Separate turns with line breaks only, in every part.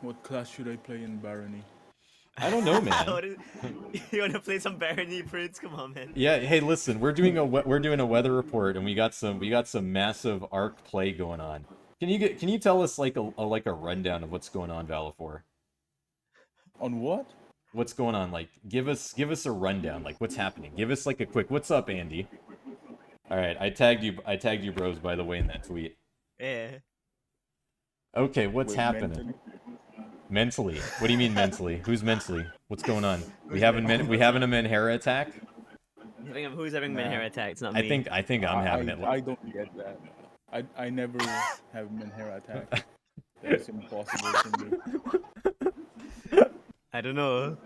What class should I play in Barony?
I don't know, man.
You wanna play some Barony Prince? Come on, man.
Yeah, hey, listen, we're doing a weather report, and we got some massive arc play going on. Can you tell us like a rundown of what's going on, Valefor?
On what?
What's going on? Like, give us a rundown. Like, what's happening? Give us like a quick. What's up, Andy? All right, I tagged you, bros, by the way, in that tweet.
Yeah.
Okay, what's
Wait,
happening?
mentally?
Mentally? What do you mean mentally? Who's mentally? What's going on? We
Who's
having
mentally?
we having a Menhera attack?
Who's having
Nah.
Menhera attack? It's not
I
me.
think I'm having it.
I don't get that. I never have Menhera attack. That's impossible to me.
I don't know.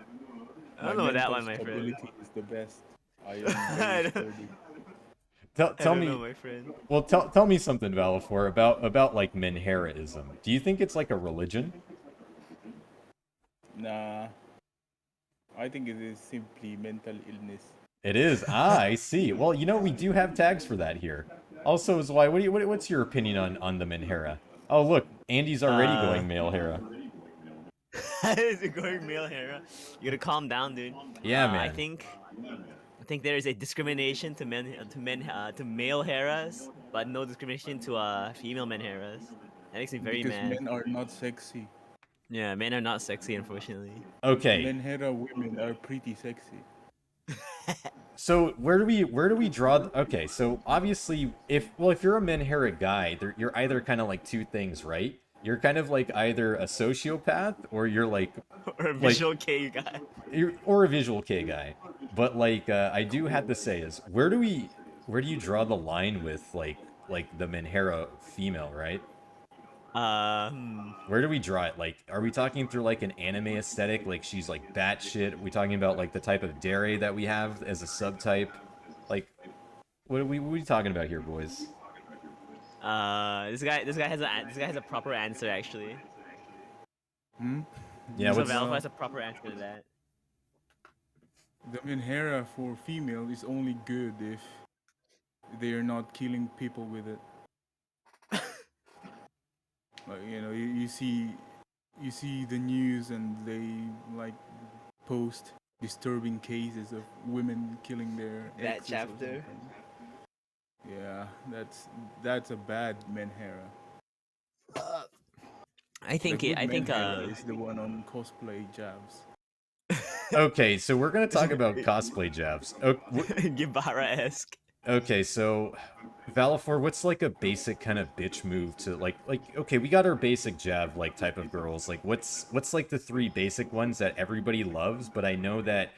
I don't know that
mental
one, my friend.
stability is the best. I am
I
very
don't-
sturdy.
Tell
I don't
me.
know, my friend.
Well, tell me something, Valefor, about like Menheraism. Do you think it's like a religion?
Nah, I think it is simply mental illness.
It is. I see. Well, we do have tags for that here. Also, Zwei, what's your opinion on the Menhera? Oh, look, Andy's already going male Hera.
Is it going male Hera? You gotta calm down, dude.
Yeah,
I
man.
think there is a discrimination to to male Heras, but no discrimination to female men Heras. That makes me very
Because
mad.
men are not sexy.
Yeah, men are not sexy, unfortunately.
Okay.
Menhera women are pretty sexy.
So where do we draw? Okay, so obviously, if you're a Menhera guy, you're either kind of like two things, right? You're kind of like either a sociopath or you're like
Or a visual K guy.
or a visual K guy. But like I do have to say is where do you draw the line with like the Menhera female, right? Where do we draw it? Like, are we talking through like an anime aesthetic? Like she's like batshit? Are we talking about like the type of dere that we have as a subtype? Like, what are we talking about here, boys?
This guy has a proper answer actually.
Hmm?
Yeah,
So
what's
Valefor has a proper answer to that.
The Menhera for female is only good if they are not killing people with it. Like, you see the news and they like post disturbing cases of women killing their
That
exes or
chapter.
something. Yeah, that's a bad Menhera.
I think
The
it, I
good
think
Menhera is the one on cosplay jabs.
Okay, so we're gonna talk about cosplay jabs.
Gibara-esque.
Okay, so Valefor, what's like a basic kind of bitch move to like okay, we got our basic jab like type of girls. Like what's like the three basic ones that everybody loves, but I know that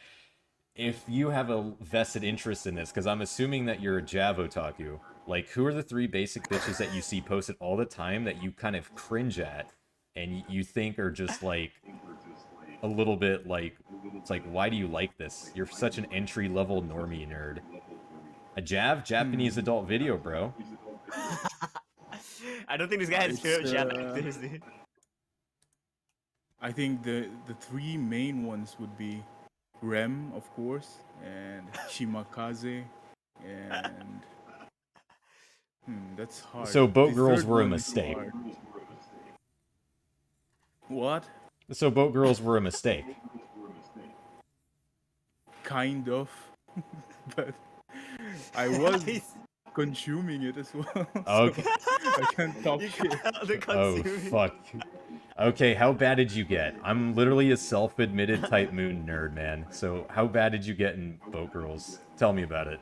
if you have a vested interest in this, because I'm assuming that you're a Jav otaku, like who are the three basic bitches that you see posted all the time that you kind of cringe at and you think are just like a little bit like it's like why do you like this? You're such an entry level normie nerd. A Japanese adult video, bro.
I don't think this guy has
It's,
favorite Jap actors, dude.
I think the three main ones would be Rem, of course, and Shimakaze, and that's hard.
So boat
The
girls
third
were a
one is
mistake.
hard. What?
So boat girls were a mistake.
Kind of, but I was consuming it as well.
Okay.
So I can't talk
You
shit.
got the
Oh
consuming.
fuck. Okay, how bad did you get? I'm literally a self-admitted Type Moon nerd, man. So how bad did you get in Boat Girls? Tell me about it.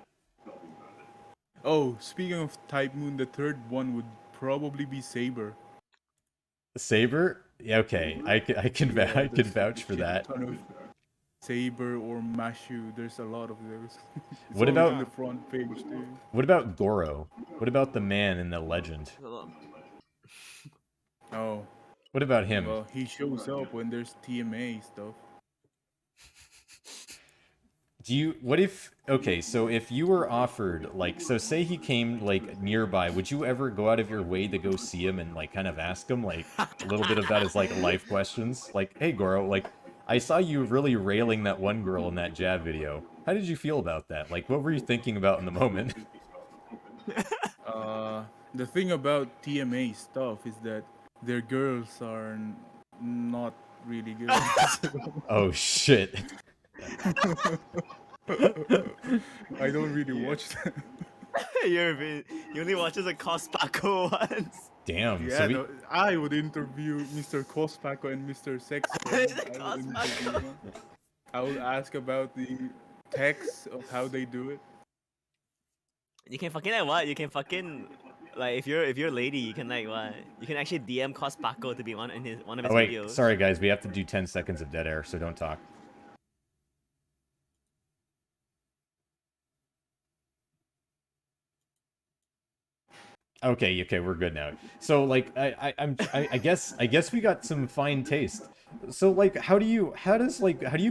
Oh, speaking of Type Moon, the third one would probably be Saber.
Saber? Yeah, okay, I can
Yeah,
I can
there's
vouch for
shit
that.
ton of Saber or Mashu. There's a lot of those. It's
What
always
about-
on the front page too?
What about Goro? What about the man in the legend?
Oh,
What about him?
well, he shows up when there's TMA stuff.
Okay, so if you were offered, like, so say he came, like, nearby, would you ever go out of your way to go see him and, like, kind of ask him, like, a little bit about his, like, life questions? Like, hey, Goro, like, I saw you really railing that one girl in that Jab video. How did you feel about that? Like, what were you thinking about in the moment?
The thing about TMA stuff is that their girls are not really good.
Oh shit.
I don't really watch that.
You only watches the Cospaco ones.
Damn. So
Yeah,
we
no, I would interview Mr. Cospaco and Mr. Sexton.
The
I would interview
Cospaco.
them. I would ask about the text of how they do it.
You can fucking like what? You can fucking like if you're a lady, you can like what? You can actually DM Cospaco to be one of his
Oh wait,
videos.
sorry guys, we have to do 10 seconds of dead air, so don't talk. Okay, okay, we're good now. So like I guess we got some fine taste. So like how do you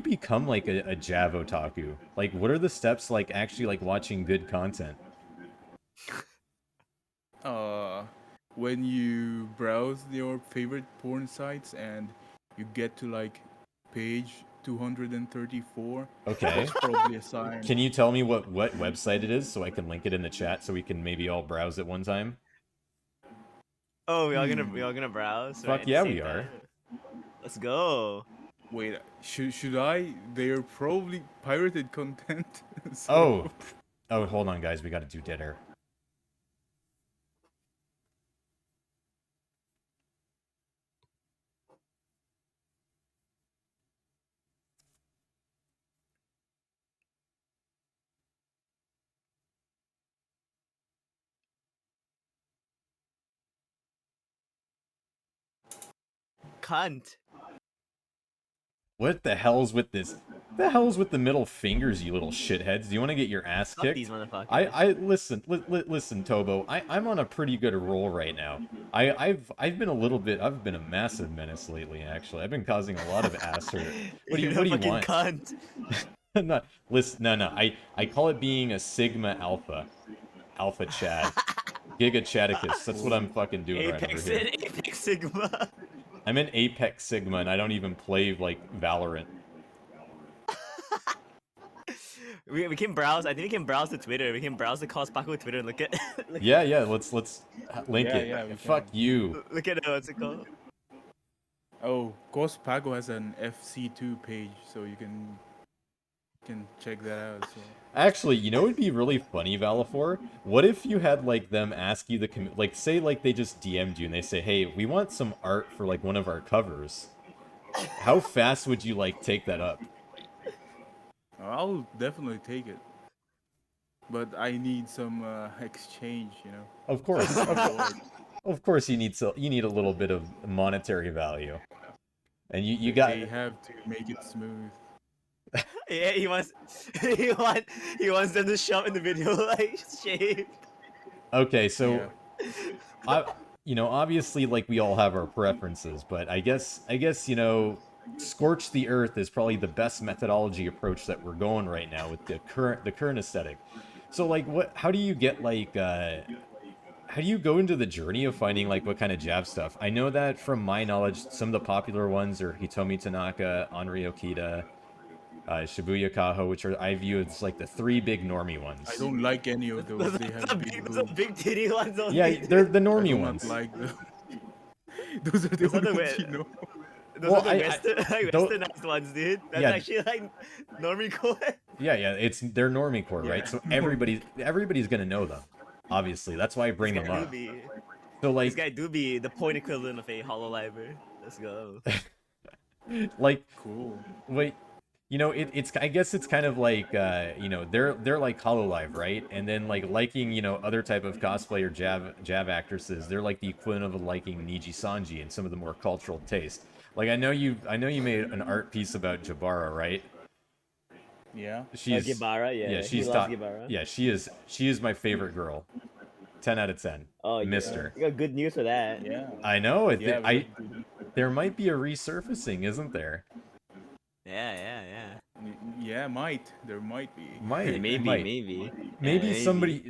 become like a Jav otaku? Like what are the steps like actually like watching good content?
Uh, when you browse your favorite porn sites and you get to like page 234,
Okay.
that's probably a sign.
Can you tell me what website it is so I can link it in the chat so we can maybe all browse it one time?
Oh, we all gonna browse.
Fuck
Right,
yeah,
at the
we
same
are.
time? Let's go.
Wait, should I? They're probably pirated content. so-
Oh. Oh, hold on guys, we got to do dead air.
Cunt.
What the hell's with this? The hell's with the middle fingers, you little shitheads? Do you want to get your ass
Fuck
kicked?
these motherfuckers.
I listen, listen, Tobo. I'm on a pretty good roll right now. I've been a massive menace lately. Actually, I've been causing a lot of ass hurt. What do
You're
you
a fucking
want?
cunt.
Not listen. No. I call it being a Sigma Alpha, Alpha Chad, Giga Chadicus. That's what I'm fucking doing right over here.
Apex Sigma.
I'm an Apex Sigma, and I don't even play like Valorant.
We can browse. I think we can browse the Twitter. We can browse the Cospaco Twitter and look at
Yeah, let's link
Yeah,
it.
yeah, we
Fuck
can.
you.
look at what's it called.
Oh, Cospago has an FC2 page, so you can check that out. So
Actually, you know, it'd be really funny, Valefor. What if you had like them ask you like say like they just DM'd you and they say, "Hey, we want some art for like one of our covers." How fast would you like take that up?
I'll definitely take it, but I need some exchange.
Of course,
Reward.
of course, you need a little bit of monetary value, and you got
They have to make it smooth.
Yeah, he wants he wants them to shove in the video like shaved.
okay. So
Yeah.
obviously, like we all have our preferences, but I guess scorch the earth is probably the best methodology approach that we're going right now with the current aesthetic. So like, how do you get like, how do you go into the journey of finding like what kind of jab stuff? I know that from my knowledge, some of the popular ones are Hitomi Tanaka, Henri Okita, Shibuya Kaho, which I view as like the three big normie ones.
I don't like any of those. They have big
Those are
boobs.
big titty ones only.
Yeah, they're the
I
normie
do
ones.
not like them. Those are the
Those are
only
the
ones
way-
Well,
Those are
I-
the westernized ones, dude. That's
Yeah.
actually like normie core.
Yeah, they're normie core, right? So everybody's gonna know them. Obviously, that's why I bring them up. So
This
like,
guy do be the point equivalent of a hololiver. Let's go.
like,
cool.
wait, it's I guess it's kind of like they're like Hololive, right? And then like liking other type of cosplay or Jav actresses, they're like the equivalent of liking Niji Sanji and some of the more cultural taste. Like I know you made an art piece about Jabara, right?
Yeah.
She's
Gibara, yeah,
she's
he loves
top.
Gibara.
Yeah, she is my favorite girl. 10 out of 10.
Oh,
Mister.
You got good news for that.
Yeah.
I know.
Yeah.
There might be a resurfacing, isn't there?
Yeah.
Yeah, there might be.
Maybe.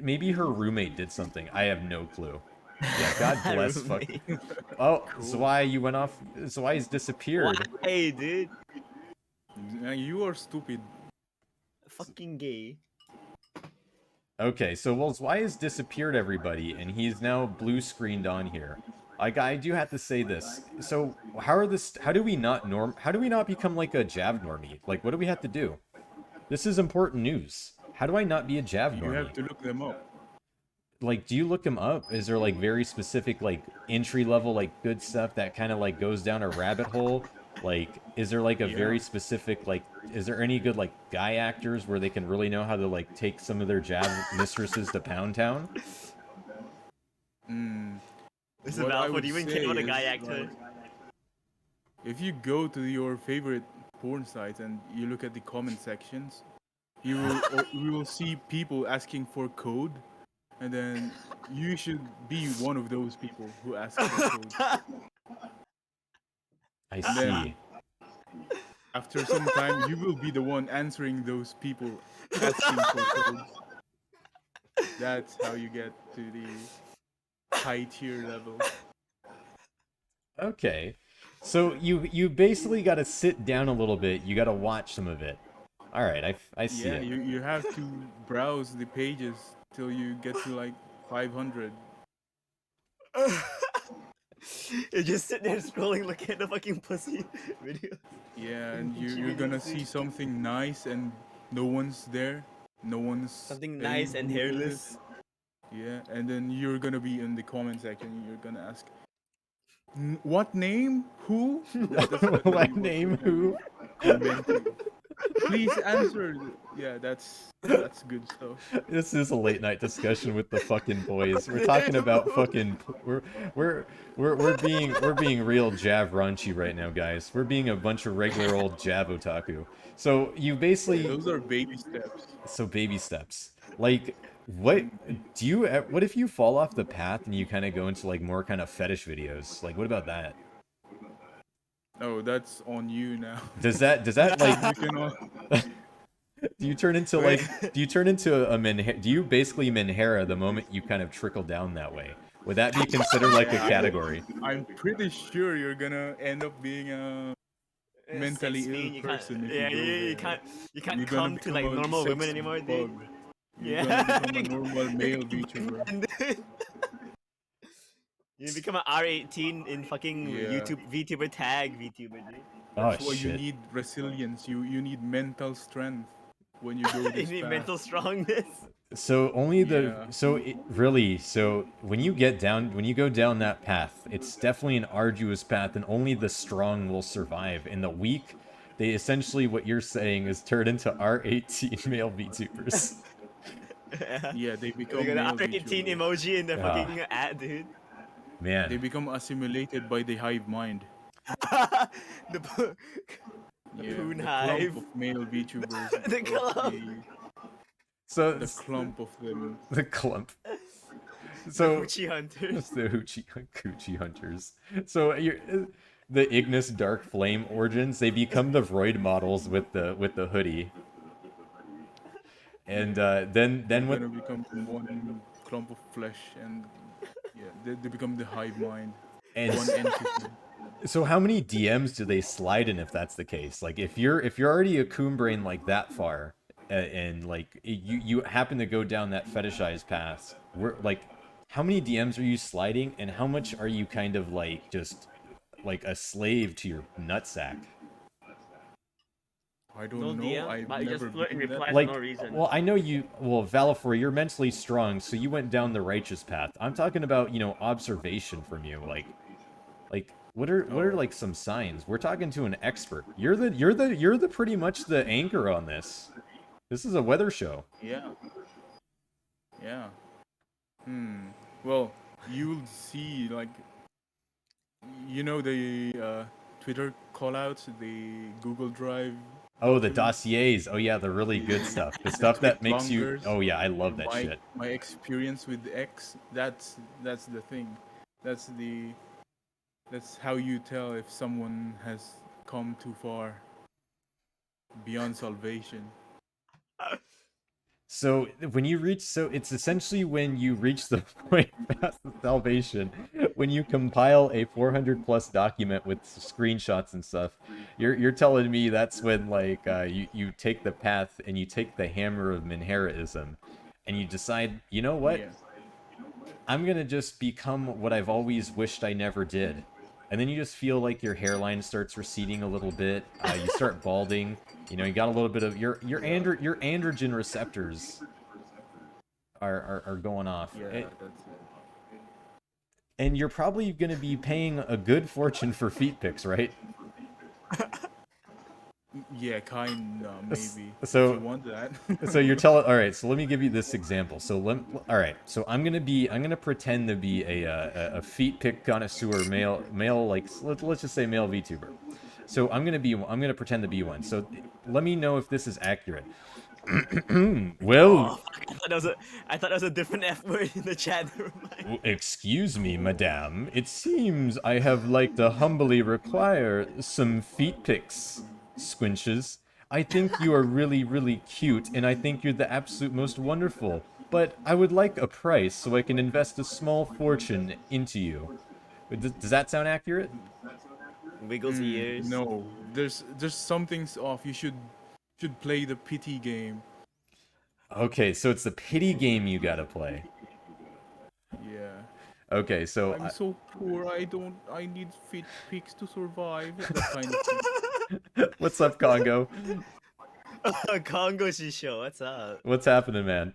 Maybe her roommate did something. I have no clue. Yeah, God bless. Fuck.
Roommate.
Oh,
Cool.
Zwei, you went off. Zwei's disappeared.
Hey, dude.
You are stupid.
Fucking gay.
Okay, so Zwei has disappeared, everybody, and he's now blue screened on here. I do have to say this. So how do we not become like a Jav normie? Like, what do we have to do? This is important news. How do I not be a Jav
You have
normie?
to look them up.
Like, do you look them up? Is there like very specific like entry level like good stuff that kind of like goes down a rabbit hole? Like, is there like a
Yeah.
very specific like is there any good like guy actors where they can really know how to like take some of their Jav mistresses to Pound Town?
Mr.
What I
Valefor,
would
do you even
say
care about a
is,
guy actor?
like, if you go to your favorite porn sites and you look at the comment sections, you will see people asking for code, and then you should be one of those people who ask for code.
I
And
see.
then after some time, you will be the one answering those people asking for codes. That's how you get to the high tier level.
Okay. So you basically got to sit down a little bit. You got to watch some of it. All right, I see
Yeah,
it.
you have to browse the pages till you get to like 500.
You just sit there scrolling, looking at the fucking pussy video.
Yeah, and
She
you're gonna
really
see
sucks.
something nice and no one's there. No one's
Something
saying
nice and
who is
hairless.
it. Yeah, and then you're gonna be in the comment section. You're gonna ask, "What name? Who?" That's gonna be
What
what
name?
you're gonna
Who?
be commenting. Please answer. Yeah, that's good stuff.
This is a late night discussion with the fucking boys. We're
What
talking
name?
about fucking we're being real Jav raunchy right now, guys. We're being a bunch of regular old Jav otaku. So you basically
Those are baby steps.
so baby steps. Like what do you what if you fall off the path and you kind of go into like more kind of fetish videos? Like what about that?
Oh, that's on you now.
Does that like
You cannot.
do you turn into like do you turn into a do you basically Menhera the moment you kind of trickle down that way? Would that be considered like a
Yeah,
category?
I'm pretty sure you're gonna end up being a mentally
Sex
ill
fiend, you can't.
person if
Yeah,
you go
you
there.
can't. You can't
You're gonna
come to
become
like
a
normal women
sex
anymore, dude.
bug. You're
Yeah.
gonna become a normal male VTuber.
You become an R18 in fucking
Yeah.
YouTube VTuber tag VTuber, dude.
Oh
That's why you
shit.
need resilience. You need mental strength when you go
You
this
need
path.
mental strongness.
So only the
Yeah.
so it, really so when you go down that path, it's definitely an arduous path, and only the strong will survive. And the weak, they essentially what you're saying is turn into R18 male VTubers.
Yeah.
Yeah, they
We
become
got an
male
R18
VTubers.
emoji in the
Ah.
fucking ad, dude.
They
Man,
become assimilated by the hive mind.
the po-
Yeah,
poon
the
hive.
clump of male VTubers.
The
of
clump.
so
the clump of them.
the clump.
The
So
hoochie hunters.
it's the Coochie Hunters. So you're the Ignis Dark Flame origins. They become the Vroid models with the hoodie. And then
They're
what?
gonna become one clump of flesh, and yeah, they become the hive mind.
And
One entity.
so how many DMs do they slide in if that's the case? Like if you're already a coon brain like that far, and like you happen to go down that fetishized path, we're like, how many DMs are you sliding, and how much are you kind of like just like a slave to your nutsack?
I don't
No
know.
DM,
I've
but you
never
just flirt and
been that.
reply
Like,
for no reason.
well, I know you. Well, Valefor, you're mentally strong, so you went down the righteous path. I'm talking about observation from you, like what are
Oh.
like some signs? We're talking to an expert. You're the pretty much the anchor on this. This is a weather show.
Yeah. Yeah. Well, you'll see like the Twitter callouts, the Google Drive.
Oh, the
documents?
dossiers. Oh yeah, the really good stuff. The stuff that makes you.
Twittlongers.
Oh yeah, I love that
my
shit.
my experience with X. That's the thing. That's how you tell if someone has come too far beyond salvation.
So when you reach, so it's essentially when you reach the point past the salvation, when you compile a 400 plus document with screenshots and stuff, you're telling me that's when like you take the path and you take the hammer of Minheraism, and you decide, you know what?
Yeah.
I'm gonna just become what I've always wished I never did. And then you just feel like your hairline starts receding a little bit. You start balding. You know, you got a little bit of
Yeah.
your androgen receptors are going off.
Yeah, that's it.
And you're probably gonna be paying a good fortune for feet pics, right?
Yeah, kinda, maybe. If you
So
want that.
so you're telling, all right, so let me give you this example. All right, so I'm gonna pretend to be a feet pic connoisseur, male, like let's just say male VTuber. So I'm gonna pretend to be one. So let me know if this is accurate. Well,
Oh, fuck, I thought that was a different F word in the chat. Never mind.
excuse me, madame. It seems I have like to humbly require some feet pics, squinches. I think you are really, really cute, and I think you're the absolute most wonderful. But I would like a price so I can invest a small fortune into you. Does that sound accurate?
Wiggles ears.
No, there's something's off. You should play the pity game.
Okay, so it's the pity game you gotta play.
Yeah.
Okay, so
I'm so poor. I need fit pics to survive. That kind of thing.
what's up, Congo?
Congo Shisho, what's up?
What's happening, man?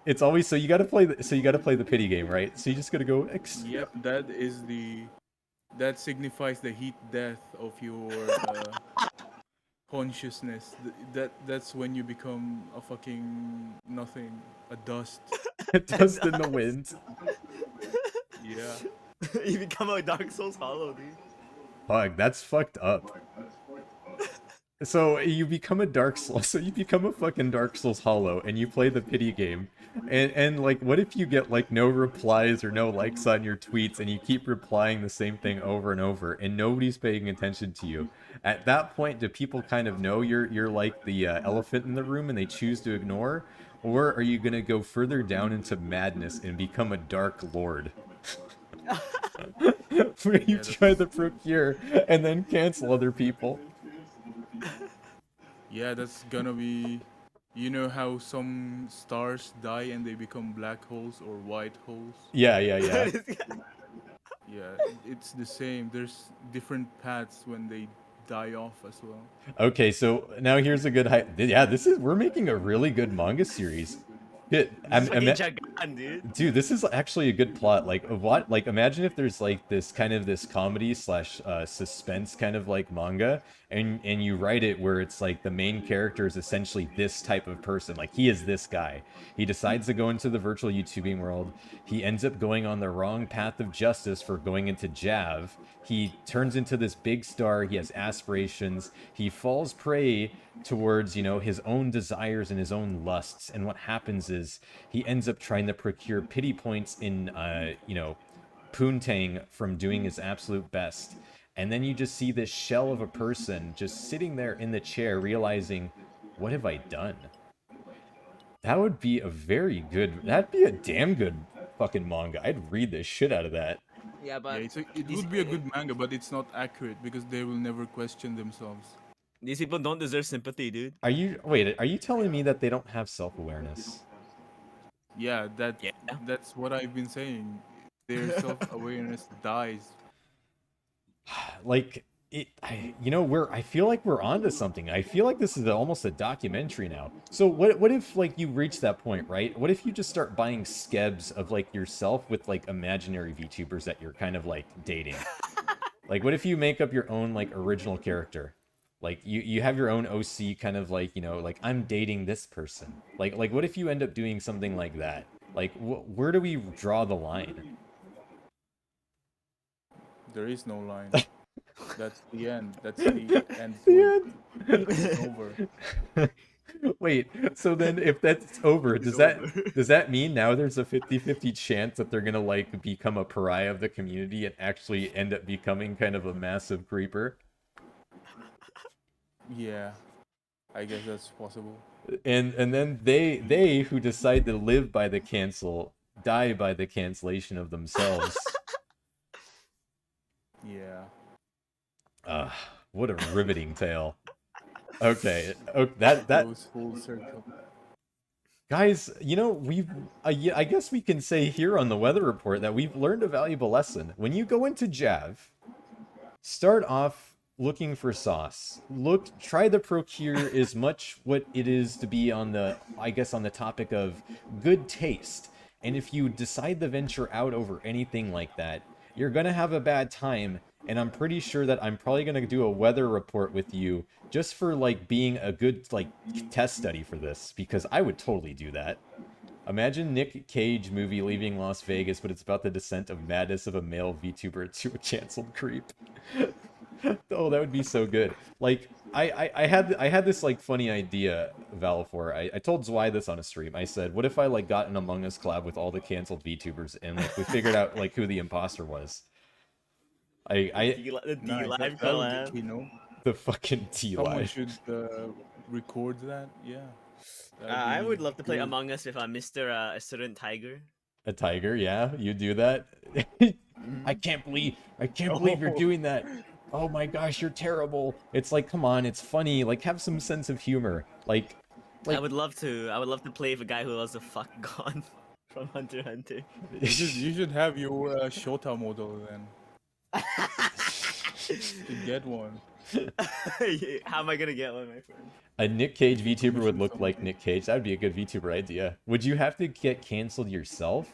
It's always so you gotta play the pity game, right? So you just gotta go.
Yep, that signifies the heat death of your consciousness. That's when you become a fucking nothing, a dust.
Dust in the wind.
Yeah.
You become a Dark Souls Hollow, dude.
Fuck, that's fucked up. So you become a Dark Souls, so you become a fucking Dark Souls Hollow, and you play the pity game, and like, what if you get like no replies or no likes on your tweets, and you keep replying the same thing over and over, and nobody's paying attention to you? At that point, do people kind of know you're like the elephant in the room, and they choose to ignore, or are you gonna go further down into madness and become a Dark Lord? Where you
Yeah,
try
that's
to procure and then cancel other people.
yeah, that's gonna be. You know how some stars die and they become black holes or white holes?
Yeah, yeah, yeah.
Yeah, it's the same. There's different paths when they die off as well.
Okay, so now here's a good yeah, this is we're making a really good manga series. It,
This is fucking Jagan, dude.
dude, this is actually a good plot. Like, of what? Like, imagine if there's like this comedy slash suspense kind of like manga, and you write it where it's like the main character is essentially this type of person. Like, he is this guy. He decides to go into the virtual YouTubing world. He ends up going on the wrong path of justice for going into Jav. He turns into this big star. He has aspirations. He falls prey towards, you know, his own desires and his own lusts. And what happens is he ends up trying to procure pity points in, you know, Poontang from doing his absolute best. And then you just see this shell of a person just sitting there in the chair realizing, what have I done? That would be a very good, that'd be a damn good fucking manga. I'd read the shit out of that.
Yeah,
Yeah,
but
it
these,
would be a good manga, but it's not accurate because they will never question themselves.
these people don't deserve sympathy, dude.
Are you telling me that they don't have self-awareness?
Yeah,
Yeah.
that's what I've been saying. Their self-awareness dies.
Like you know, I feel like we're onto something. I feel like this is almost a documentary now. So what if like you reach that point, right? What if you just start buying skebs of like yourself with like imaginary VTubers that you're kind of like dating? Like, what if you make up your own like original character? Like you have your own OC kind of like, you know, like I'm dating this person. Like what if you end up doing something like that? Like where do we draw the line?
There is no line. That's the end. That's the end point.
The
It's over.
end. Wait, so then if that's over,
It's over.
does that mean now there's a 50-50 chance that they're gonna like become a pariah of the community and actually end up becoming kind of a massive creeper?
Yeah, I guess that's possible.
And then they who decide to live by the cancel die by the cancellation of themselves.
Yeah.
What a riveting tale. Okay, that
Goes full circle.
Guys, you know, yeah, I guess we can say here on the weather report that we've learned a valuable lesson. When you go into Jav, start off looking for sauce. Try to procure as much what it is to be on the, I guess, on the topic of good taste. And if you decide to venture out over anything like that, you're gonna have a bad time. And I'm pretty sure that I'm probably gonna do a weather report with you just for like being a good like test study for this, because I would totally do that. Imagine Nick Cage movie leaving Las Vegas, but it's about the descent of madness of a male VTuber to a canceled creep. Oh, that would be so good. Like, I had this like funny idea, Valefor. I told Zwei this on a stream. I said, what if I like got an Among Us collab with all the canceled VTubers and like we figured out like who the imposter was.
The D
Nice.
Live
That would
collab.
be,
The fucking T
someone
live.
should record that. Yeah.
I would
be
love to play
good.
Among Us with Mr. A certain tiger.
A tiger, yeah, you do that. I can't believe you're doing that. Oh my gosh, you're terrible. It's like, come on, it's funny. Like, have some sense of humor. Like,
I would love to. I would love to play with a guy who loves the fuck gone from Hunter x Hunter.
You should have your Shota model then. To get one.
How am I gonna get one, my friend?
a Nick Cage VTuber would
Commission
look like
someone.
Nick Cage. That would be a good VTuber idea. Would you have to get canceled yourself?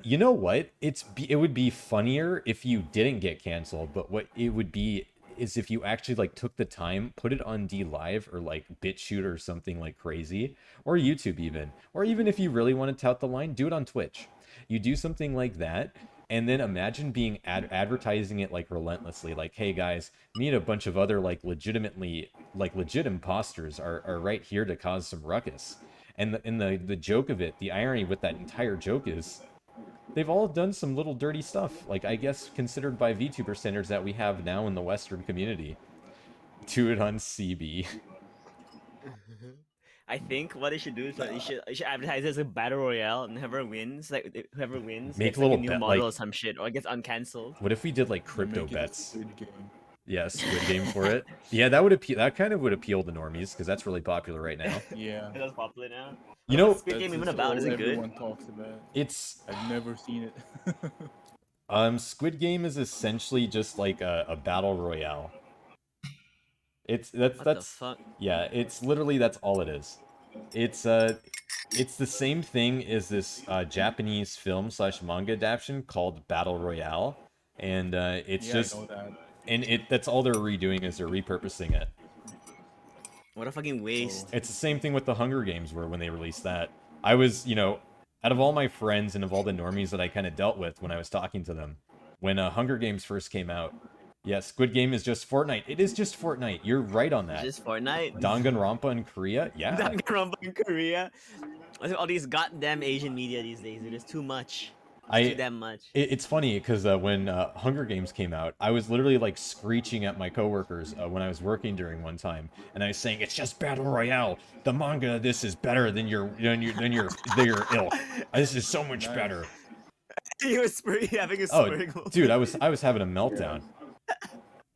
You know what? It would be funnier if you didn't get canceled, but what it would be is if you actually like took the time, put it on D Live or like BitChute or something like crazy, or YouTube even, or even if you really want to tout the line, do it on Twitch. You do something like that, and then imagine being advertising it like relentlessly, like, hey guys, me and a bunch of other like legit imposters are right here to cause some ruckus. And the joke of it, the irony with that entire joke is they've all done some little dirty stuff, like I guess considered by VTuber standards that we have now in the Western community. Do it on CB.
I think what they should do is that you should advertise it as a battle royale, and whoever wins, whoever wins
Make
gets
a
like a
little
new
bet,
model
like
or some shit, or gets uncancelled.
what if we did like
They
crypto
make it a
bets?
Squid Game.
Yeah, Squid Game for it. Yeah, that would appeal. That kind of would appeal to normies because that's really popular right now.
Yeah.
That's popular now.
You know,
What's Squid Game even about? Is
all
it good?
everyone talks about.
it's
I've never seen it.
Squid Game is essentially just like a battle royale. It's
What the
that's
fuck?
yeah, it's literally that's all it is. It's the same thing as this Japanese film slash manga adaptation called Battle Royale, and it's
Yeah,
just
I know that.
and that's all they're redoing is they're repurposing it.
What a fucking waste.
It's the same thing with the Hunger Games were when they released that. I was, out of all my friends and of all the normies that I kind of dealt with when I was talking to them, when Hunger Games first came out, yeah, Squid Game is just Fortnite. It is just Fortnite. You're right on that.
Just Fortnite.
Danganronpa in Korea, yeah.
Danganronpa in Korea. All these goddamn Asian media these days. There's too much. Too damn much.
It's funny because when Hunger Games came out, I was literally like screeching at my coworkers when I was working during one time, and I was saying it's just battle royale. The manga, this is better than your ilk. This is so much
Nice.
better.
You were having a
Oh,
spurgle.
dude, I was having a meltdown.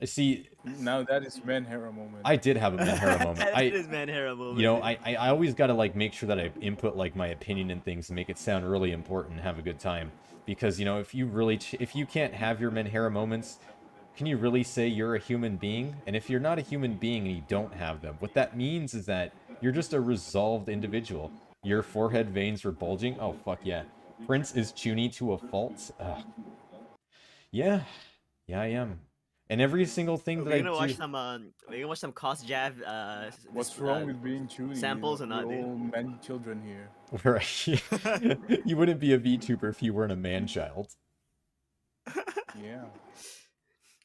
See,
Now that is man Hera moment.
I did have a Manhara moment.
That is man Hera moment.
I always gotta like make sure that I input like my opinion and things and make it sound really important and have a good time. Because if you can't have your Manhara moments, can you really say you're a human being? And if you're not a human being and you don't have them, what that means is that you're just a resolved individual. Your forehead veins are bulging. Oh fuck yeah. Prince is chuny to a fault. Ugh. Yeah, I am. And every single thing that
We're
I
gonna
do.
watch some. We're gonna watch some cost jab.
What's wrong with being Chuny?
samples or not,
We're
dude?
all many children here.
Right. You wouldn't be a VTuber if you weren't a man-child.
Yeah.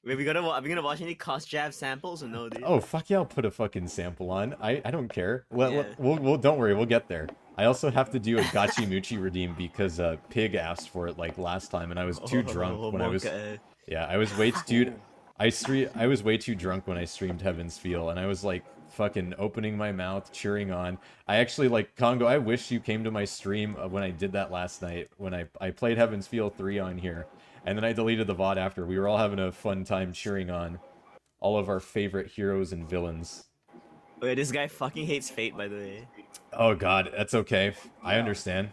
Are we gonna watch any cost jab samples or no, dude?
Oh fuck yeah! I'll put a fucking sample on. I don't care.
Yeah.
We'll don't worry. We'll get there. I also have to do a Gachi Muchi redeem because Pig asked for it like last time, and I was too drunk when I was.
Monka.
Yeah, I was way dude. I was way too drunk when I streamed Heaven's Feel, and I was like fucking opening my mouth, cheering on. I actually like Congo. I wish you came to my stream when I did that last night when I played Heaven's Feel 3 on here, and then I deleted the VOD after. We were all having a fun time cheering on all of our favorite heroes and villains.
Wait, this guy fucking hates Fate, by the way.
Oh God, that's okay. I
Yeah.
understand.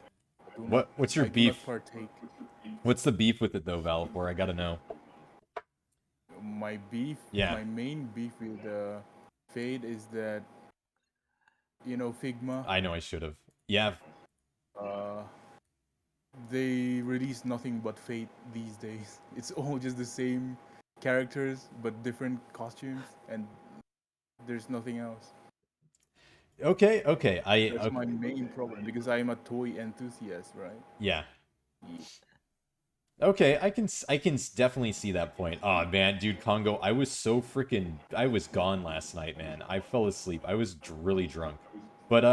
Do not,
What's your
I do not
beef?
partake.
What's the beef with it though, Valefor? I gotta know.
My beef,
Yeah,
my main beef with Fade is that Figma.
I know I should have. Yeah,
Uh, they release nothing but Fate these days. It's all just the same characters but different costumes, and there's nothing else.
okay, okay.
That's my main problem because I am a toy enthusiast, right?
Yeah.
Ye-
Okay, I can definitely see that point. Oh man, dude, Congo, I was gone last night, man. I fell asleep. I was really drunk. But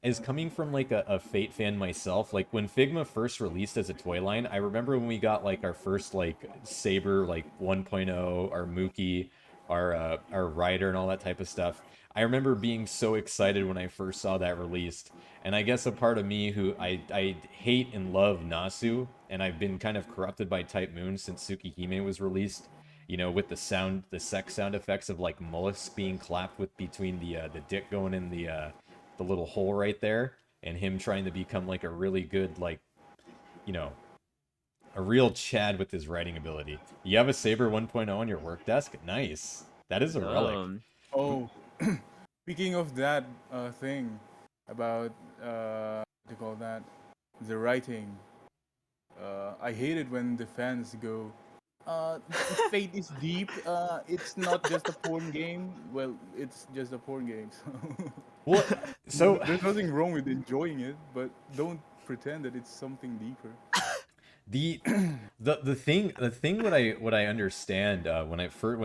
as coming from like a Fate fan myself, like when Figma first released as a toy line, I remember when we got like our first like Saber like 1.0, our Mookie, our Rider and all that type of stuff. I remember being so excited when I first saw that released. And I guess a part of me who I hate and love Nasu, and I've been kind of corrupted by Type Moon since Tsukihime was released. You know, with the sex sound effects of like mollusks being clapped with between the dick going in the little hole right there, and him trying to become like a really good like, you know, a real Chad with his writing ability. You have a Saber 1.0 on your work desk? Nice. That is a relic.
Um,
Oh, speaking of that thing about what do you call that? The writing. I hate it when the fans go, Fate is deep. It's not just a porn game. Well, it's just a porn game.
Well, so
There's nothing wrong with enjoying it, but don't pretend that it's something deeper.
The the thing what I understand when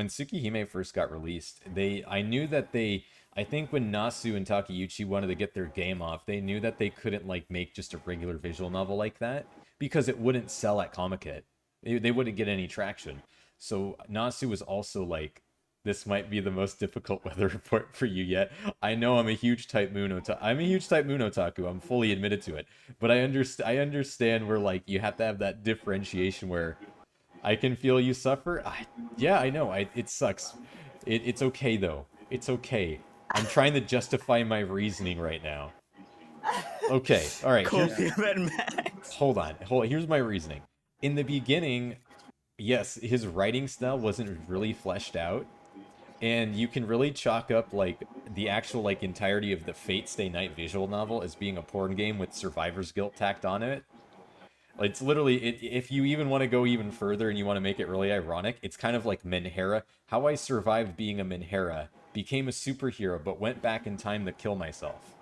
Tsukihime first got released, I knew that I think when Nasu and Takeuchi wanted to get their game off, they knew that they couldn't like make just a regular visual novel like that because it wouldn't sell at Comic-Con. They wouldn't get any traction. So Nasu was also like, this might be the most difficult weather report for you yet. I know I'm a huge Type Moon otaku. I'm fully admitted to it. But I understand where like you have to have that differentiation where I can feel you suffer. Yeah, I know. It sucks. It's okay though. It's okay. I'm trying to justify my reasoning right now. Okay. All right.
Copium and Max.
Hold on. Here's my reasoning. In the beginning, yes, his writing style wasn't really fleshed out, and you can really chalk up like the actual like entirety of the Fate Stay Night visual novel as being a porn game with survivor's guilt tacked on it. It's literally if you even want to go even further and you want to make it really ironic, it's kind of like Menhera. How I survived being a Menhera, became a superhero, but went back in time to kill myself.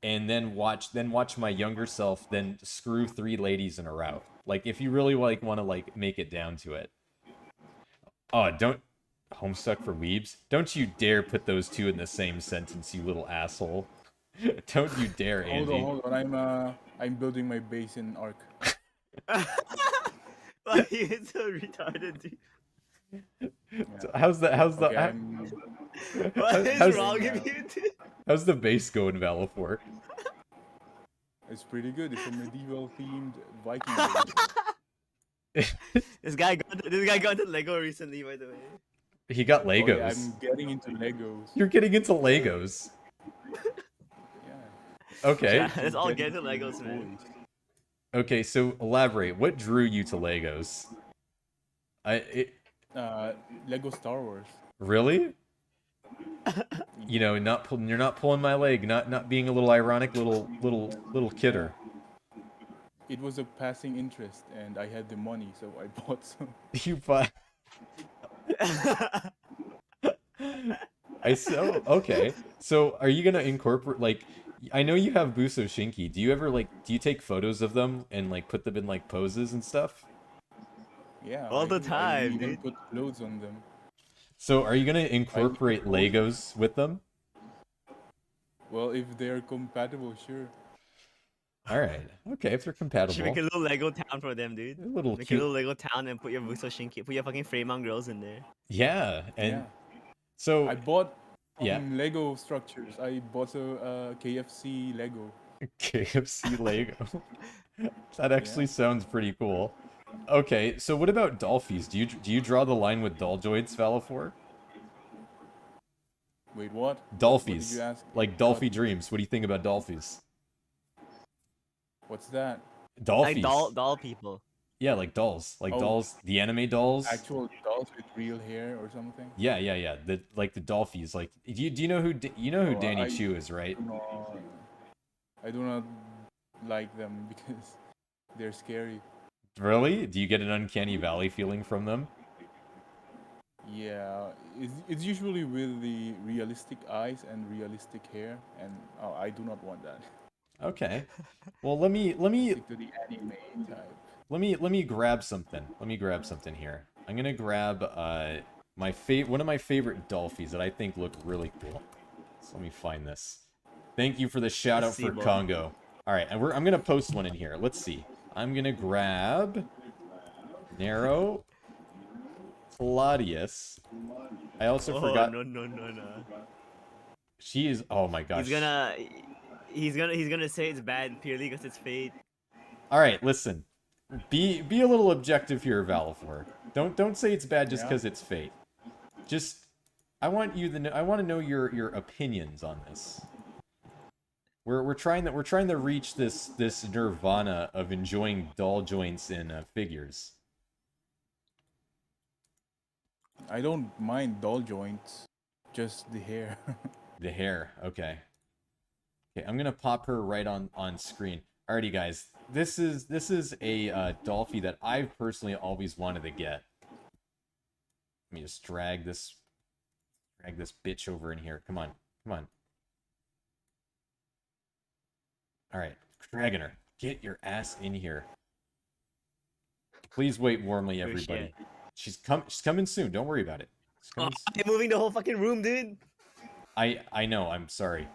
And then watch my younger self then screw 3 ladies in a row. Like if you really like want to like make it down to it. Oh, don't Homestuck for Weebs? Don't you dare put those two in the same sentence, you little asshole. Don't you dare, Andy.
Hold on. I'm building my base in Arc.
Why you so retarded, dude?
How's the
Okay, I'm.
What is
how's,
wrong with you, dude?
how's the base going, Valefor?
It's pretty good. It's a medieval themed Viking base.
This guy got the Lego recently, by the way.
He got
Oh, yeah,
Legos.
I'm getting into Legos.
You're getting into Legos.
Yeah.
Okay.
Yeah, let's all
Getting
get into
into
Legos, man.
toys.
Okay, so elaborate. What drew you to Legos?
Lego Star Wars.
Really? You know, you're not pulling my leg, not being a little ironic little kidder.
It was a passing interest, and I had the money, so I bought some.
You buy okay. So are you gonna incorporate like I know you have Buso Shinki. Do you ever like do you take photos of them and like put them in like poses and stuff?
Yeah,
All
I
the
do. I
time,
even
dude.
put clothes on them.
So are you gonna
I even
incorporate
post.
Legos with them?
Well, if they're compatible, sure.
All right. Okay, if they're
Should
compatible.
make a little Lego town for them, dude.
A little
Make a
cute.
little Lego town and put your Buso Shinki, put your fucking Fremon girls in there.
Yeah, and
Yeah.
so
I bought
yeah,
Lego structures. I bought a KFC Lego.
KFC Lego. That
Yeah.
actually sounds pretty cool. Okay, so what about Dolphies? Do you draw the line with Doljoids, Valefor?
Wait, what? What did you
Dolphies.
ask?
Like Dolphy Dreams. What do you think about Dolphies?
What's that?
Like
Dolphies.
doll people.
Yeah, like dolls. Like
Oh,
dolls. The anime dolls.
actual dolls with real hair or something?
Yeah, yeah, yeah. The like the Dolphies. Like, do you know who you know who
Oh,
Danny Chu is, right?
I do not like them because they're scary.
Really? Do you get an uncanny valley feeling from them?
Yeah, it's usually with the realistic eyes and realistic hair, and oh, I do not want that.
Okay. Well, let me
Stick to the anime type.
let me grab something. Let me grab something here. I'm gonna grab one of my favorite Dolphies that I think look really cool. So let me find this. Thank you for the shout out for
Sibo.
Congo. All right, and I'm gonna post one in here. Let's see. I'm gonna grab Nero Claudius. I also forgot
No.
she is. Oh my gosh.
He's gonna say it's bad purely because it's fate.
All right, listen. Be a little objective here, Valefor. Don't say it's bad just
Yeah.
because it's fate. Just I want to know your opinions on this. We're trying to reach this nirvana of enjoying doll joints in figures.
I don't mind doll joints, just the hair.
The hair, okay. Okay, I'm gonna pop her right on screen. Alrighty, guys. This is a Dolphy that I've personally always wanted to get. Let me just drag this bitch over in here. Come on, come on. All right, dragging her. Get your ass in here. Please wait warmly, everybody. She's coming soon. Don't worry about it.
I'm moving the whole fucking room, dude.
I know. I'm sorry.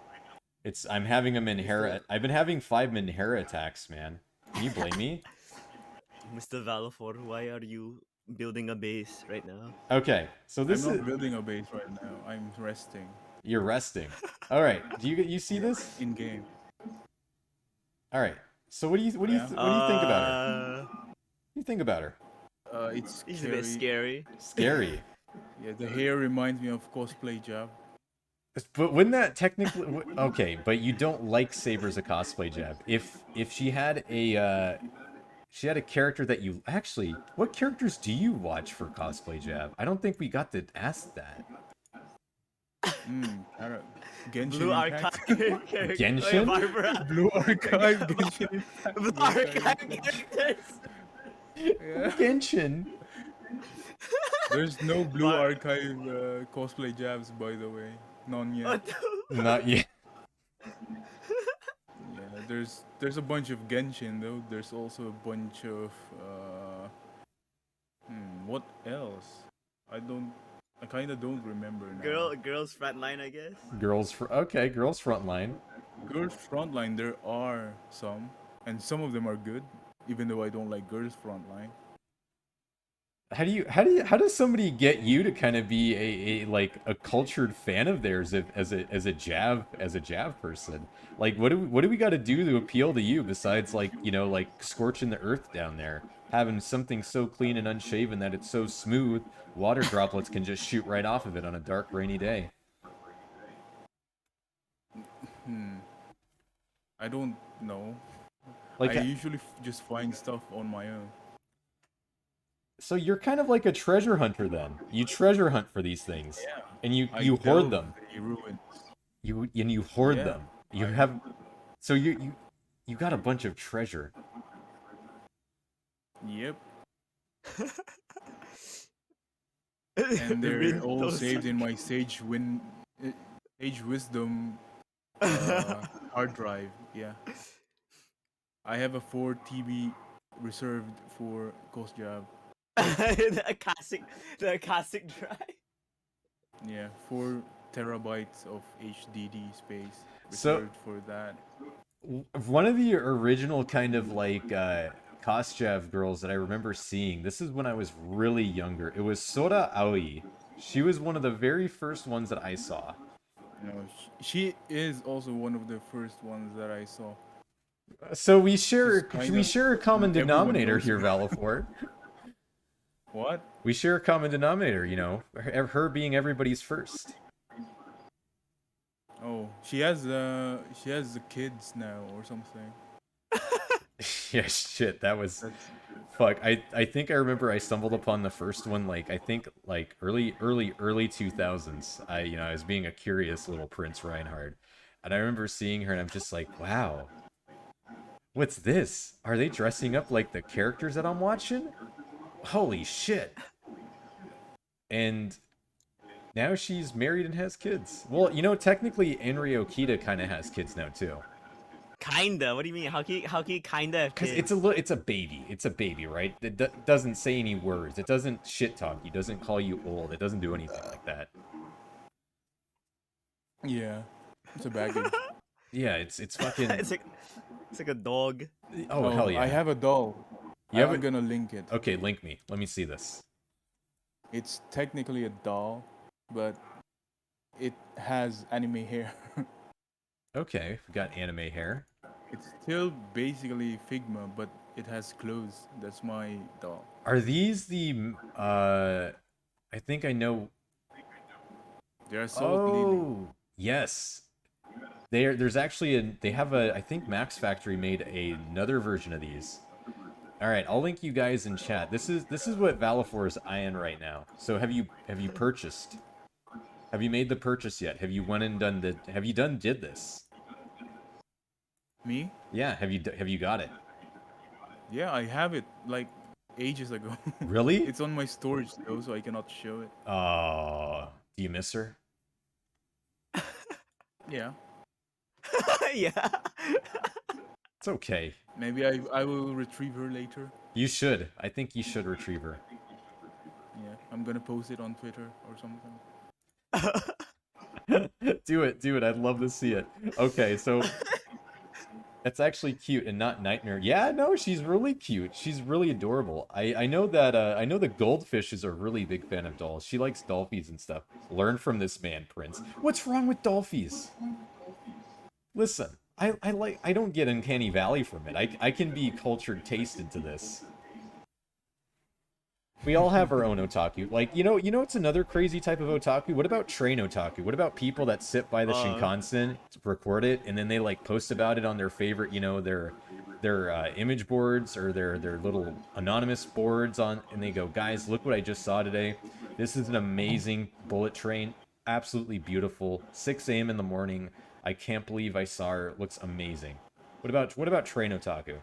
I'm having a Minhera. I've been having 5 Minhera attacks, man. Can you blame me?
Mr. Valefor, why are you building a base right now?
Okay, so this
I'm
is
not building a base right now. I'm resting
you're resting. All right. Do you see this?
in game.
All right. So what do you think about her? What do you think about her?
It's
He's a bit scary.
Scary.
Yeah, the hair reminds me of cosplay job.
But wouldn't that technically okay? But you don't like Saber as a cosplay jab. If she had a character that you actually, what characters do you watch for cosplay jab? I don't think we got to ask that.
Genshin
Blue
Impact.
Archive character.
Genshin?
Barbara.
Blue Archive. Genshin Impact.
Blue Archive characters.
Yeah.
Genshin.
There's no Blue Archive cosplay jabs, by the way. None yet.
What the-
Not yet.
Yeah, there's a bunch of Genshin though. There's also a bunch of what else? I kind of don't remember now.
Girls frontline, I guess.
Girls frontline.
Girls Frontline, there are some, and some of them are good, even though I don't like Girls Frontline.
How does somebody get you to kind of be a cultured fan of theirs as a jab person? Like what do we got to do to appeal to you besides like scorching the earth down there, having something so clean and unshaven that it's so smooth water droplets can just shoot right off of it on a dark rainy day?
I don't know.
Like
I usually just find stuff on my own.
so you're kind of like a treasure hunter then. You treasure hunt for these things.
Yeah.
And you
I
hoard
delve
them.
the ruins.
You hoard
Yeah,
them. You
I-
have so you got a bunch of treasure.
Yep. And they're all saved in my Sage Wisdom hard drive. Yeah. I have a 4 TB reserved for Ghost Job.
the Akashic drive.
Yeah, 4 terabytes of HDD space
So-
reserved for that.
One of the original kind of like Kostjav girls that I remember seeing, this is when I was really younger. It was Sora Aoi. She was one of the very first ones that I saw.
You know, she is also one of the first ones that I saw.
So we
She's
share
kinda-
a common
everyone
denominator
knows
here,
her.
Valefor.
What?
We share a common denominator, her being everybody's first.
Oh, she has the kids now or something.
Yeah, shit, that was
That's
fuck. I think I remember I stumbled upon the first one like I think like early 2000s. I was being a curious little Prince Reinhardt. And I remember seeing her and I'm just like, "Wow. What's this? Are they dressing up like the characters that I'm watching? Holy shit." And now she's married and has kids. Well, technically Enryo Kita kind of has kids now too.
Kinda. What do you mean? How can you kinda have
Cause
kids?
it's a baby. It's a baby, right? It doesn't say any words. It doesn't shit talk you. Doesn't call you old. It doesn't do anything like that.
yeah. It's a baggage.
Yeah, it's fucking.
it's like it's like a dog.
Oh hell
Oh, I
yeah!
have a doll.
You have
I'm
it?
gonna link it.
Okay, link me. Let me see this.
It's technically a doll, but it has anime hair.
Okay, we got anime hair.
It's still basically Figma, but it has clothes. That's my doll.
Are these the? I think I know.
They're so Lily.
Oh yes, there's actually they have a I think Max Factory made another version of these. All right, I'll link you guys in chat. This is what Valefor is eyeing right now. So have you purchased? Have you made the purchase yet? Have you went and done the have you did this?
Me?
Yeah, have you got it?
Yeah, I have it like ages ago.
Really?
It's on my storage though, so I cannot show it.
Oh, do you miss her?
Yeah.
yeah.
It's okay.
Maybe I will retrieve her later.
You should. I think you should retrieve her.
Yeah. I'm gonna post it on Twitter or something.
Do it. I'd love to see it. Okay, so that's actually cute and not nightmare. Yeah, no, she's really cute. She's really adorable. I know that I know the Goldfish is a really big fan of dolls. She likes dolphies and stuff. Learn from this man, Prince. What's wrong with dolphies? Listen, I don't get Uncanny Valley from it. I can be cultured taste into this. We all have our own otaku. Like, it's another crazy type of otaku? What about train otaku? What about people that sit by the Shinkansen, record it, and then they like post about it on their favorite, their image boards or their little anonymous boards and they go, guys, look what I just saw today. This is an amazing bullet train, absolutely beautiful. 6 a.m. in the morning. I can't believe I saw her. It looks amazing. What about train otaku?